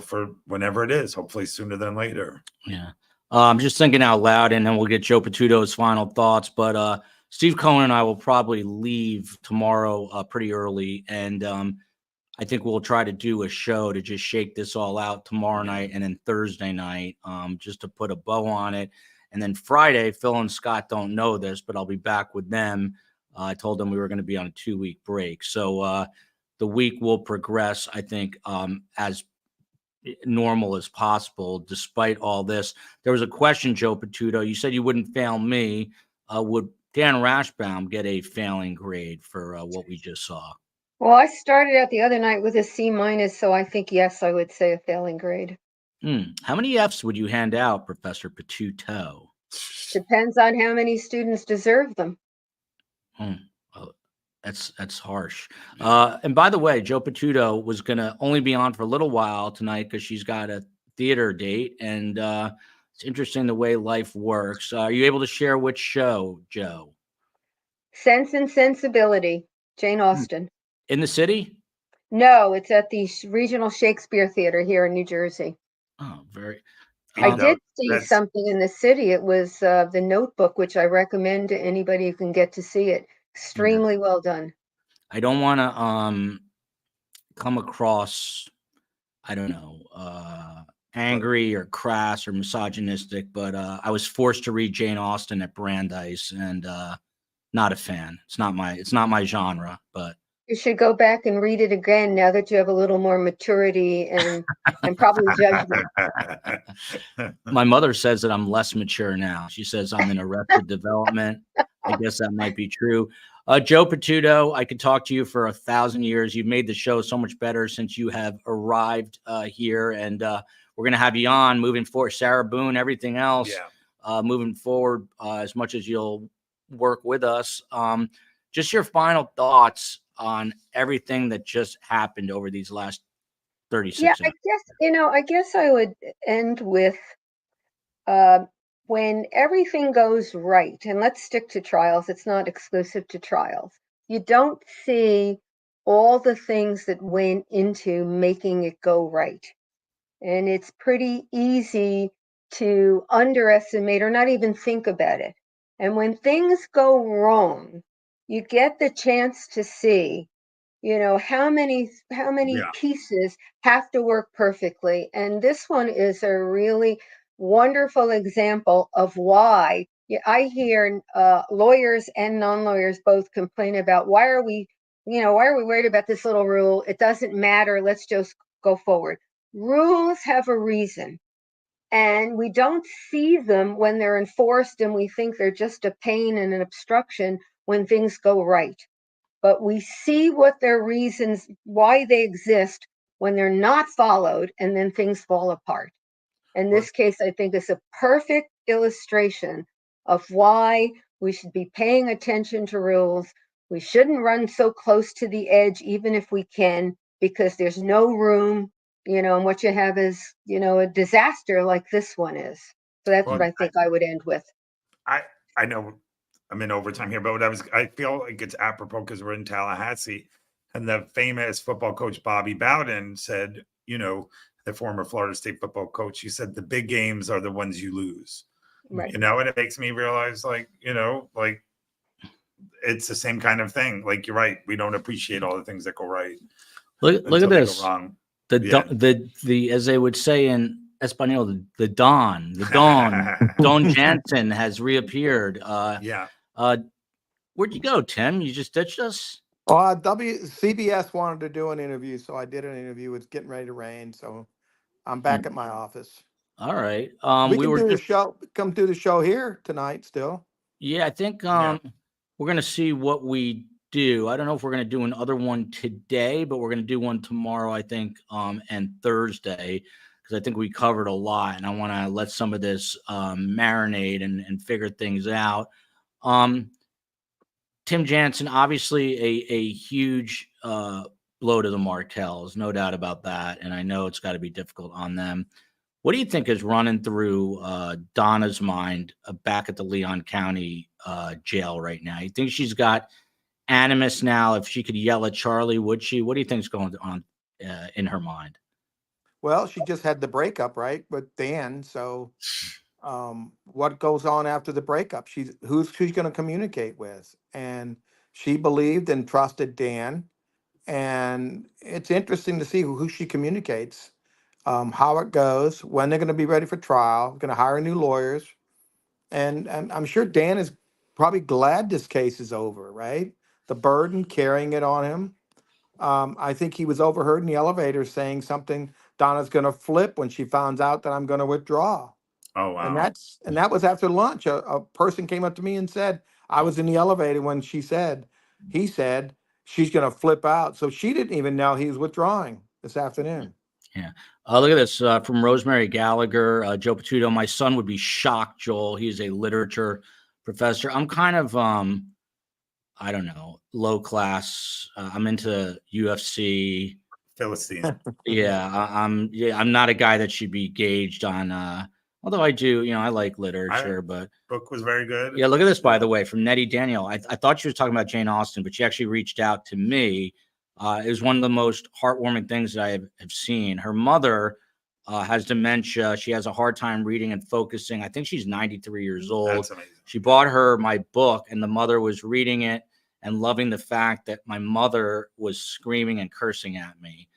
for whenever it is, hopefully sooner than later. Yeah. I'm just thinking out loud, and then we'll get Joe Patuto's final thoughts. But Steve Cohen and I will probably leave tomorrow pretty early. And I think we'll try to do a show to just shake this all out tomorrow night and then Thursday night, just to put a bow on it. And then Friday, Phil and Scott don't know this, but I'll be back with them. I told them we were going to be on a 2-week break. So the week will progress, I think, as normal as possible, despite all this. There was a question, Joe Patuto. You said you wouldn't fail me. Would Dan Rashbaum get a failing grade for what we just saw? Well, I started out the other night with a C-, so I think, yes, I would say a failing grade. How many Fs would you hand out, Professor Patuto? Depends on how many students deserve them. Oh, that's harsh. And by the way, Joe Patuto was going to only be on for a little while tonight because she's got a theater date. And it's interesting the way life works. Are you able to share which show, Joe? Sense and Sensibility, Jane Austen. In the city? No, it's at the Regional Shakespeare Theater here in New Jersey. Oh, very. I did see something in the city. It was The Notebook, which I recommend to anybody who can get to see it. Extremely well done. I don't want to come across, I don't know, angry or crass or misogynistic, but I was forced to read Jane Austen at Brandeis, and not a fan. It's not my genre, but you should go back and read it again now that you have a little more maturity and probably judgment. My mother says that I'm less mature now. She says I'm in arrested development. I guess that might be true. Joe Patuto, I could talk to you for 1,000 years. You've made the show so much better since you have arrived here, and we're going to have you on moving forward. Sarah Boone, everything else, moving forward as much as you'll work with us. Just your final thoughts on everything that just happened over these last 36 hours. I guess I would end with when everything goes right, and let's stick to trials, it's not exclusive to trials. You don't see all the things that went into making it go right. And it's pretty easy to underestimate or not even think about it. And when things go wrong, you get the chance to see, how many pieces have to work perfectly. And this one is a really wonderful example of why I hear lawyers and non-lawyers both complain about why are we worried about this little rule? It doesn't matter. Let's just go forward. Rules have a reason. And we don't see them when they're enforced, and we think they're just a pain and an obstruction when things go right. But we see what their reasons, why they exist when they're not followed, and then things fall apart. And this case, I think, is a perfect illustration of why we should be paying attention to rules. We shouldn't run so close to the edge, even if we can, because there's no room, and what you have is, a disaster like this one is. So that's what I think I would end with. I know I'm in overtime here, but I feel like it's apropos because we're in Tallahassee, and the famous football coach Bobby Bowden said, the former Florida State football coach, he said the big games are the ones you lose. Right. And it makes me realize, it's the same kind of thing. Like, you're right, we don't appreciate all the things that go right. Look at this. The as they would say in Espanol, the Don Jansen has reappeared. Where'd you go, Tim? You just ditched us? Well, CBS wanted to do an interview, so I did an interview. It's getting ready to rain, so I'm back at my office. All right. We can do the show. Come do the show here tonight still. Yeah, I think we're going to see what we do. I don't know if we're going to do another one today, but we're going to do one tomorrow, I think, and Thursday, because I think we covered a lot, and I want to let some of this marinate and figure things out. Tim Jansen, obviously a huge blow to the Martells, no doubt about that. And I know it's got to be difficult on them. What do you think is running through Donna's mind back at the Leon County jail right now? You think she's got animus now? If she could yell at Charlie, would she? What do you think is going on in her mind? Well, she just had the breakup, right, with Dan. So what goes on after the breakup? Who's going to communicate with? And she believed and trusted Dan. And it's interesting to see who she communicates, how it goes, when they're going to be ready for trial, going to hire new lawyers. And I'm sure Dan is probably glad this case is over, right? The burden carrying it on him. I think he was overheard in the elevator saying something, Donna's going to flip when she finds out that I'm going to withdraw. Oh, wow. And that was after lunch. A person came up to me and said, I was in the elevator when he said, she's going to flip out. So she didn't even know he was withdrawing this afternoon. Yeah. Look at this from Rosemary Gallagher, Joe Patuto. My son would be shocked, Joel. He's a literature professor. I'm kind of, I don't know, low class. I'm into UFC. Philistine. Yeah, I'm not a guy that should be gauged on. Although I do, I like literature, but Book was very good. yeah. Look at this, by the way, from Nettie Daniel. I thought she was talking about Jane Austen, but she actually reached out to me. It was one of the most heartwarming things that I have seen. Her mother has dementia. She has a hard time reading and focusing. I think she's 93 years old. That's amazing. She bought her my book, and the mother was reading it and loving the fact that my mother was screaming and cursing at me.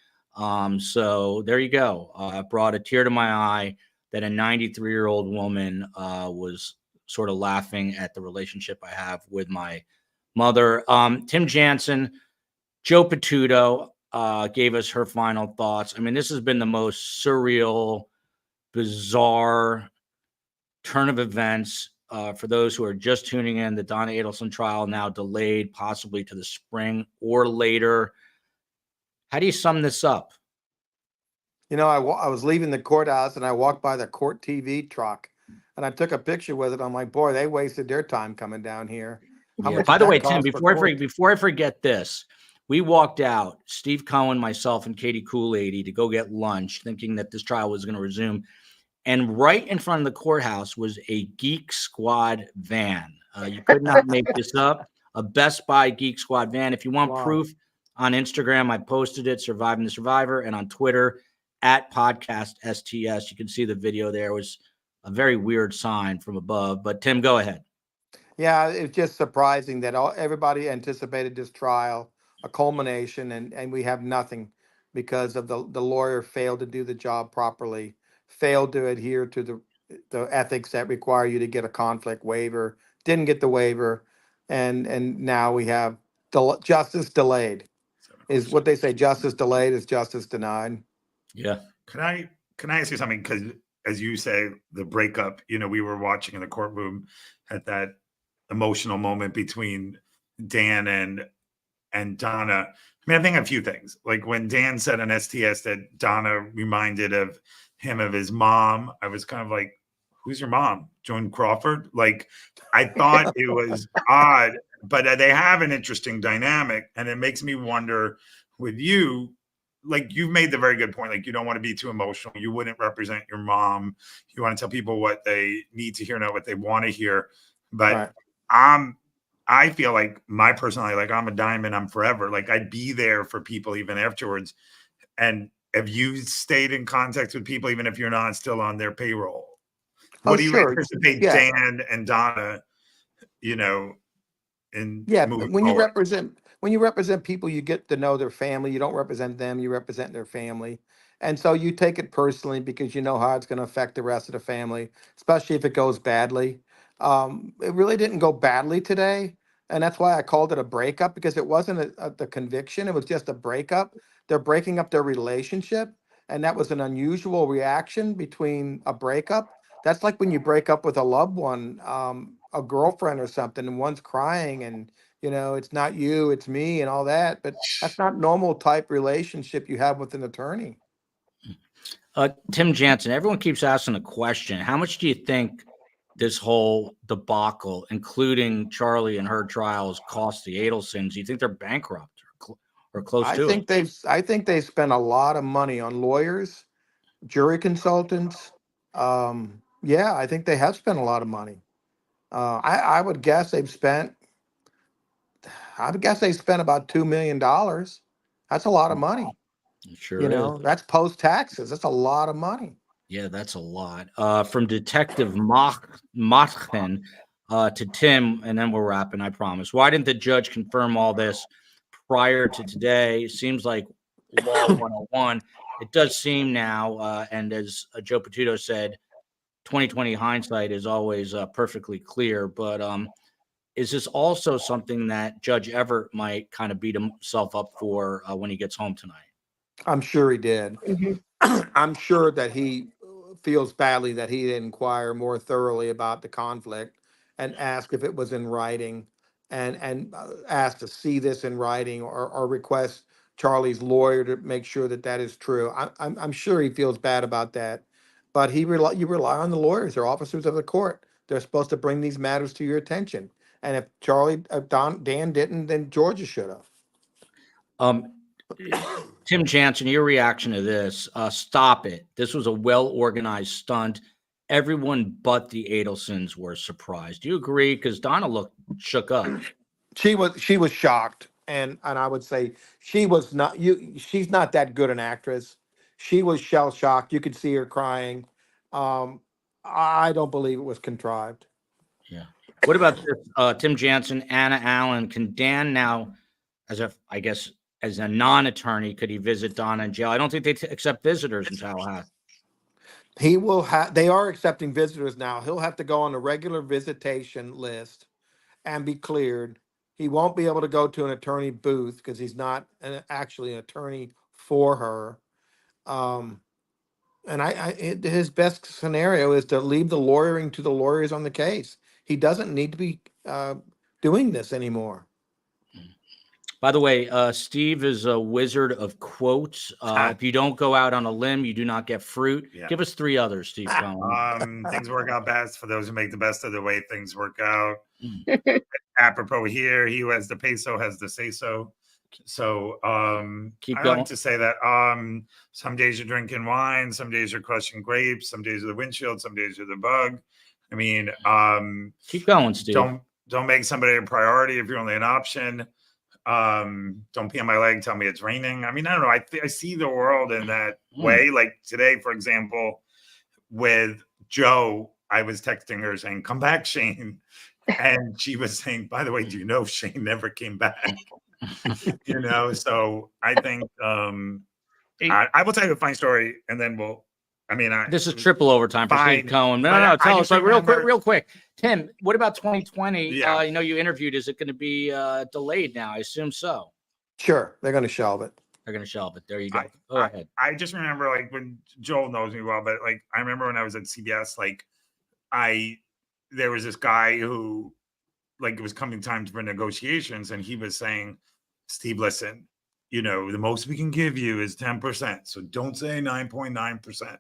So there you go. It brought a tear to my eye that a 93-year-old woman was sort of laughing at the relationship I have with my mother. Tim Jansen, Joe Patuto gave us her final thoughts. I mean, this has been the most surreal, bizarre turn of events. For those who are just tuning in, the Donna Adelson trial now delayed possibly to the spring or later. How do you sum this up? I was leaving the courthouse and I walked by the court TV truck and I took a picture with it. I'm like, boy, they wasted their time coming down here. Yeah. By the way, Tim, before I forget this, we walked out, Steve Cohen, myself, and Katie Kool-Aid to go get lunch, thinking that this trial was going to resume. And right in front of the courthouse was a Geek Squad van. You could not make this up. A Best Buy Geek Squad van. If you want proof, on Instagram, I posted it, Surviving the Survivor, and on Twitter, @podcast STS. You can see the video there. It was a very weird sign from above. But Tim, go ahead. Yeah, it's just surprising that everybody anticipated this trial, a culmination, and we have nothing because of the lawyer failed to do the job properly, failed to adhere to the ethics that require you to get a conflict waiver, didn't get the waiver, and now we have justice delayed. Is what they say, justice delayed is justice denied. Yeah. Can I ask you something? Because as you say, the breakup, we were watching in the courtroom at that emotional moment between Dan and Donna. I mean, I think a few things. Like when Dan said on STS that Donna reminded of him of his mom, I was kind of like, who's your mom? Joan Crawford? Like, I thought it was odd, but they have an interesting dynamic. And it makes me wonder with you, like you've made the very good point. Like you don't want to be too emotional. You wouldn't represent your mom. You want to tell people what they need to hear, not what they want to hear. But I feel like my personality, like I'm a diamond, I'm forever. Like I'd be there for people even afterwards. And have you stayed in contact with people, even if you're not still on their payroll? What do you anticipate Dan and Donna, but when you represent people, you get to know their family. You don't represent them, you represent their family. And so you take it personally because you know how it's going to affect the rest of the family, especially if it goes badly. It really didn't go badly today. And that's why I called it a breakup, because it wasn't the conviction. It was just a breakup. They're breaking up their relationship. And that was an unusual reaction between a breakup. That's like when you break up with a loved one, a girlfriend or something, and one's crying and, it's not you, it's me and all that. But that's not normal type relationship you have with an attorney. Tim Jansen, everyone keeps asking a question. How much do you think this whole debacle, including Charlie and her trials, cost the Adelsons? Do you think they're bankrupt or close I to think it. I think they spent a lot of money on lawyers, jury consultants. Yeah, I think they have spent a lot of money. I would guess they spent about $2 million. That's a lot of money. It sure is. That's post taxes. That's a lot of money. Yeah, that's a lot. From Detective Mochen to Tim, and then we're wrapping, I promise. Why didn't the judge confirm all this prior to today? It seems like Law 101. It does seem now, and as Joe Patuto said, 2020 hindsight is always perfectly clear. But is this also something that Judge Everett might kind of beat himself up for when he gets home tonight? I'm sure he did. Mhm. I'm sure that he feels badly that he didn't inquire more thoroughly about the conflict and ask if it was in writing and ask to see this in writing or request Charlie's lawyer to make sure that that is true. I'm sure he feels bad about that, but you rely on the lawyers. They're officers of the court. They're supposed to bring these matters to your attention. And if Dan didn't, then Georgia should have. Um, Tim Jansen, your reaction to this? Stop it. This was a well-organized stunt. Everyone but the Adelsons were surprised. Do you agree? Because Donna looked shook up. She was shocked, and I would say she's not that good an actress. She was shell shocked. You could see her crying. I don't believe it was contrived. Yeah. What about this, Tim Jansen, Anna Allen? Can Dan now, I guess, as a non-attorney, could he visit Donna in jail? I don't think they accept visitors in Tallahassee. He will have. They are accepting visitors now. He'll have to go on the regular visitation list and be cleared. He won't be able to go to an attorney booth because he's not actually an attorney for her. And his best scenario is to leave the lawyering to the lawyers on the case. He doesn't need to be doing this anymore. By the way, Steve is a wizard of quotes. If you don't go out on a limb, you do not get fruit. Yeah. Give us three others, Steve. Things work out best for those who make the best of the way things work out. Apropos here, he who has the peso has the say so. So Keep I going. like to say that some days you're drinking wine, some days you're crushing grapes, some days are the windshield, some days are the bug. I mean, keep going, Steve. Don't make somebody a priority if you're only an option. Don't pee on my leg, tell me it's raining. I mean, I don't know. I see the world in that way. Like today, for example, with Joe, I was texting her saying, "Come back, Shane." And she was saying, "By the way, do you know Shane never came back?" So I think I will tell you a funny story and then this is triple overtime for Steve Cohen. No, tell us real quick. Tim, what about 2020? Yeah. You interviewed. Is it going to be delayed now? I assume so. Sure, they're going to shelve it. They're going to shelve it. There you go. Go ahead. I just remember when Joel knows me well, but I remember when I was at CBS, there was this guy who it was coming time for negotiations and he was saying, "Steve, listen, the most we can give you is 10%. So don't say 9.9%.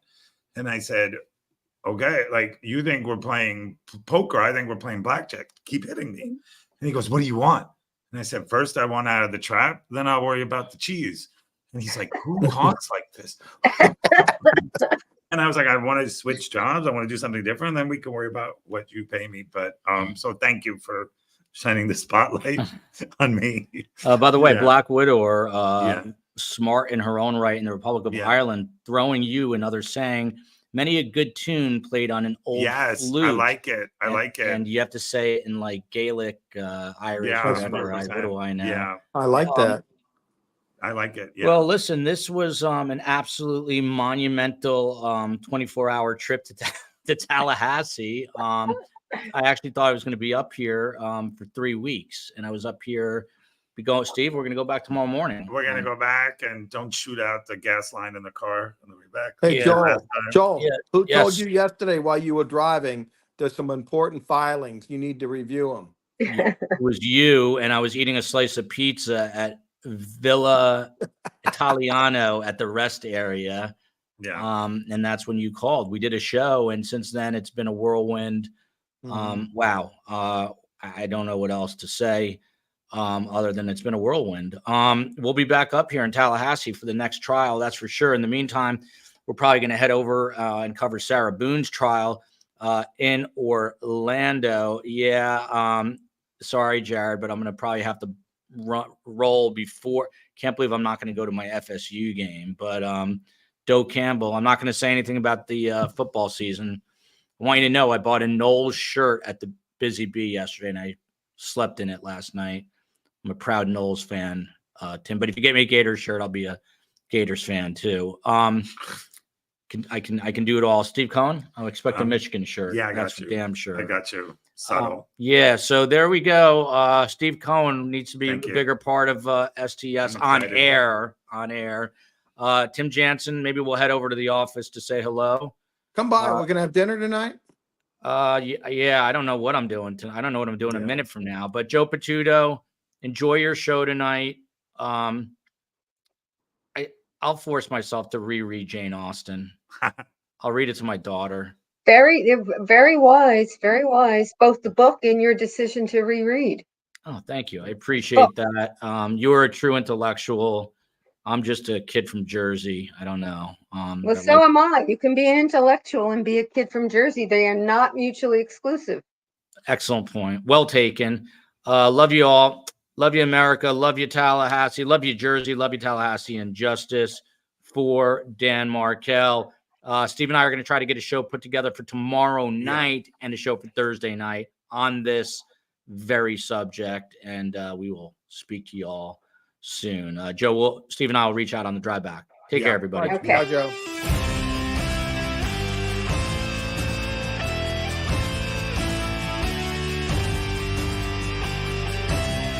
And I said, "Okay, you think we're playing poker. I think we're playing blackjack. Keep hitting me." And he goes, "What do you want?" And I said, "First, I want out of the trap. Then I'll worry about the cheese." And he's like, "Who talks like this?" And I was like, "I want to switch jobs. I want to do something different. Then we can worry about what you pay me." But so thank you for shining the spotlight on me. By the way, Yeah. Black Widower, smart in her own right in the Republic of Ireland, throwing you and others saying, many a good tune played on an old flute. I like it. I like it. And you have to say it in Gaelic, Irish, whatever. What do I know? Yeah. I like that. I like it. Yeah. Well, listen, this was an absolutely monumental 24-hour trip to Tallahassee. I actually thought I was going to be up here for 3 weeks, and I was up here. Steve, we're going to go back tomorrow morning. We're going to go back and don't shoot out the gas line in the car on the way back. Hey, Joel, who Yes. told you yesterday while you were driving there's some important filings? You need to review them. It was you, and I was eating a slice of pizza at Villa Italiano at the rest area. Yeah. And that's when you called. We did a show, and since then it's been a whirlwind. Wow. I don't know what else to say. other than it's been a whirlwind. We'll be back up here in Tallahassee for the next trial, that's for sure. In the meantime, we're probably going to head over and cover Sarah Boone's trial in Orlando. Yeah, sorry, Jared, but I'm going to probably have to roll before. Can't believe I'm not going to go to my FSU game. But Doe Campbell, I'm not going to say anything about the football season. I want you to know I bought a Knowles shirt at the Busy Bee yesterday, and I slept in it last night. I'm a proud Knowles fan, Tim. But if you get me a Gators shirt, I'll be a Gators fan too. I can do it all. Steve Cohen, I'll expect a Michigan shirt. Yeah, I got That's you. for damn sure. I got you. Subtle. Yeah, so there we go. Steve Cohen needs to be a Thank you. bigger part of STS I'm on excited. air. Tim Jansen, maybe we'll head over to the office to say hello. Come by. We're gonna have dinner tonight. Yeah, I don't know what I'm doing. I don't know what I'm doing a minute from now. But Joe Patudo, enjoy your show tonight. I'll force myself to reread Jane Austen. I'll read it to my daughter. Very wise, very wise. Both the book and your decision to reread. Oh, thank you. I appreciate that. You're a true intellectual. I'm just a kid from Jersey. I don't know. Well, so am I. You can be an intellectual and be a kid from Jersey. They are not mutually exclusive. Excellent point. Well taken. Love you all. Love you, America. Love you, Tallahassee. Love you, Jersey. Love you, Tallahassee. And justice for Dan Markel. Steve and I are going to try to get a show put together for tomorrow night and a show for Thursday night on this very subject. And we will speak to you all soon. Steve and I will reach out on the drive back. Take care, everybody. Okay. Bye, Joe.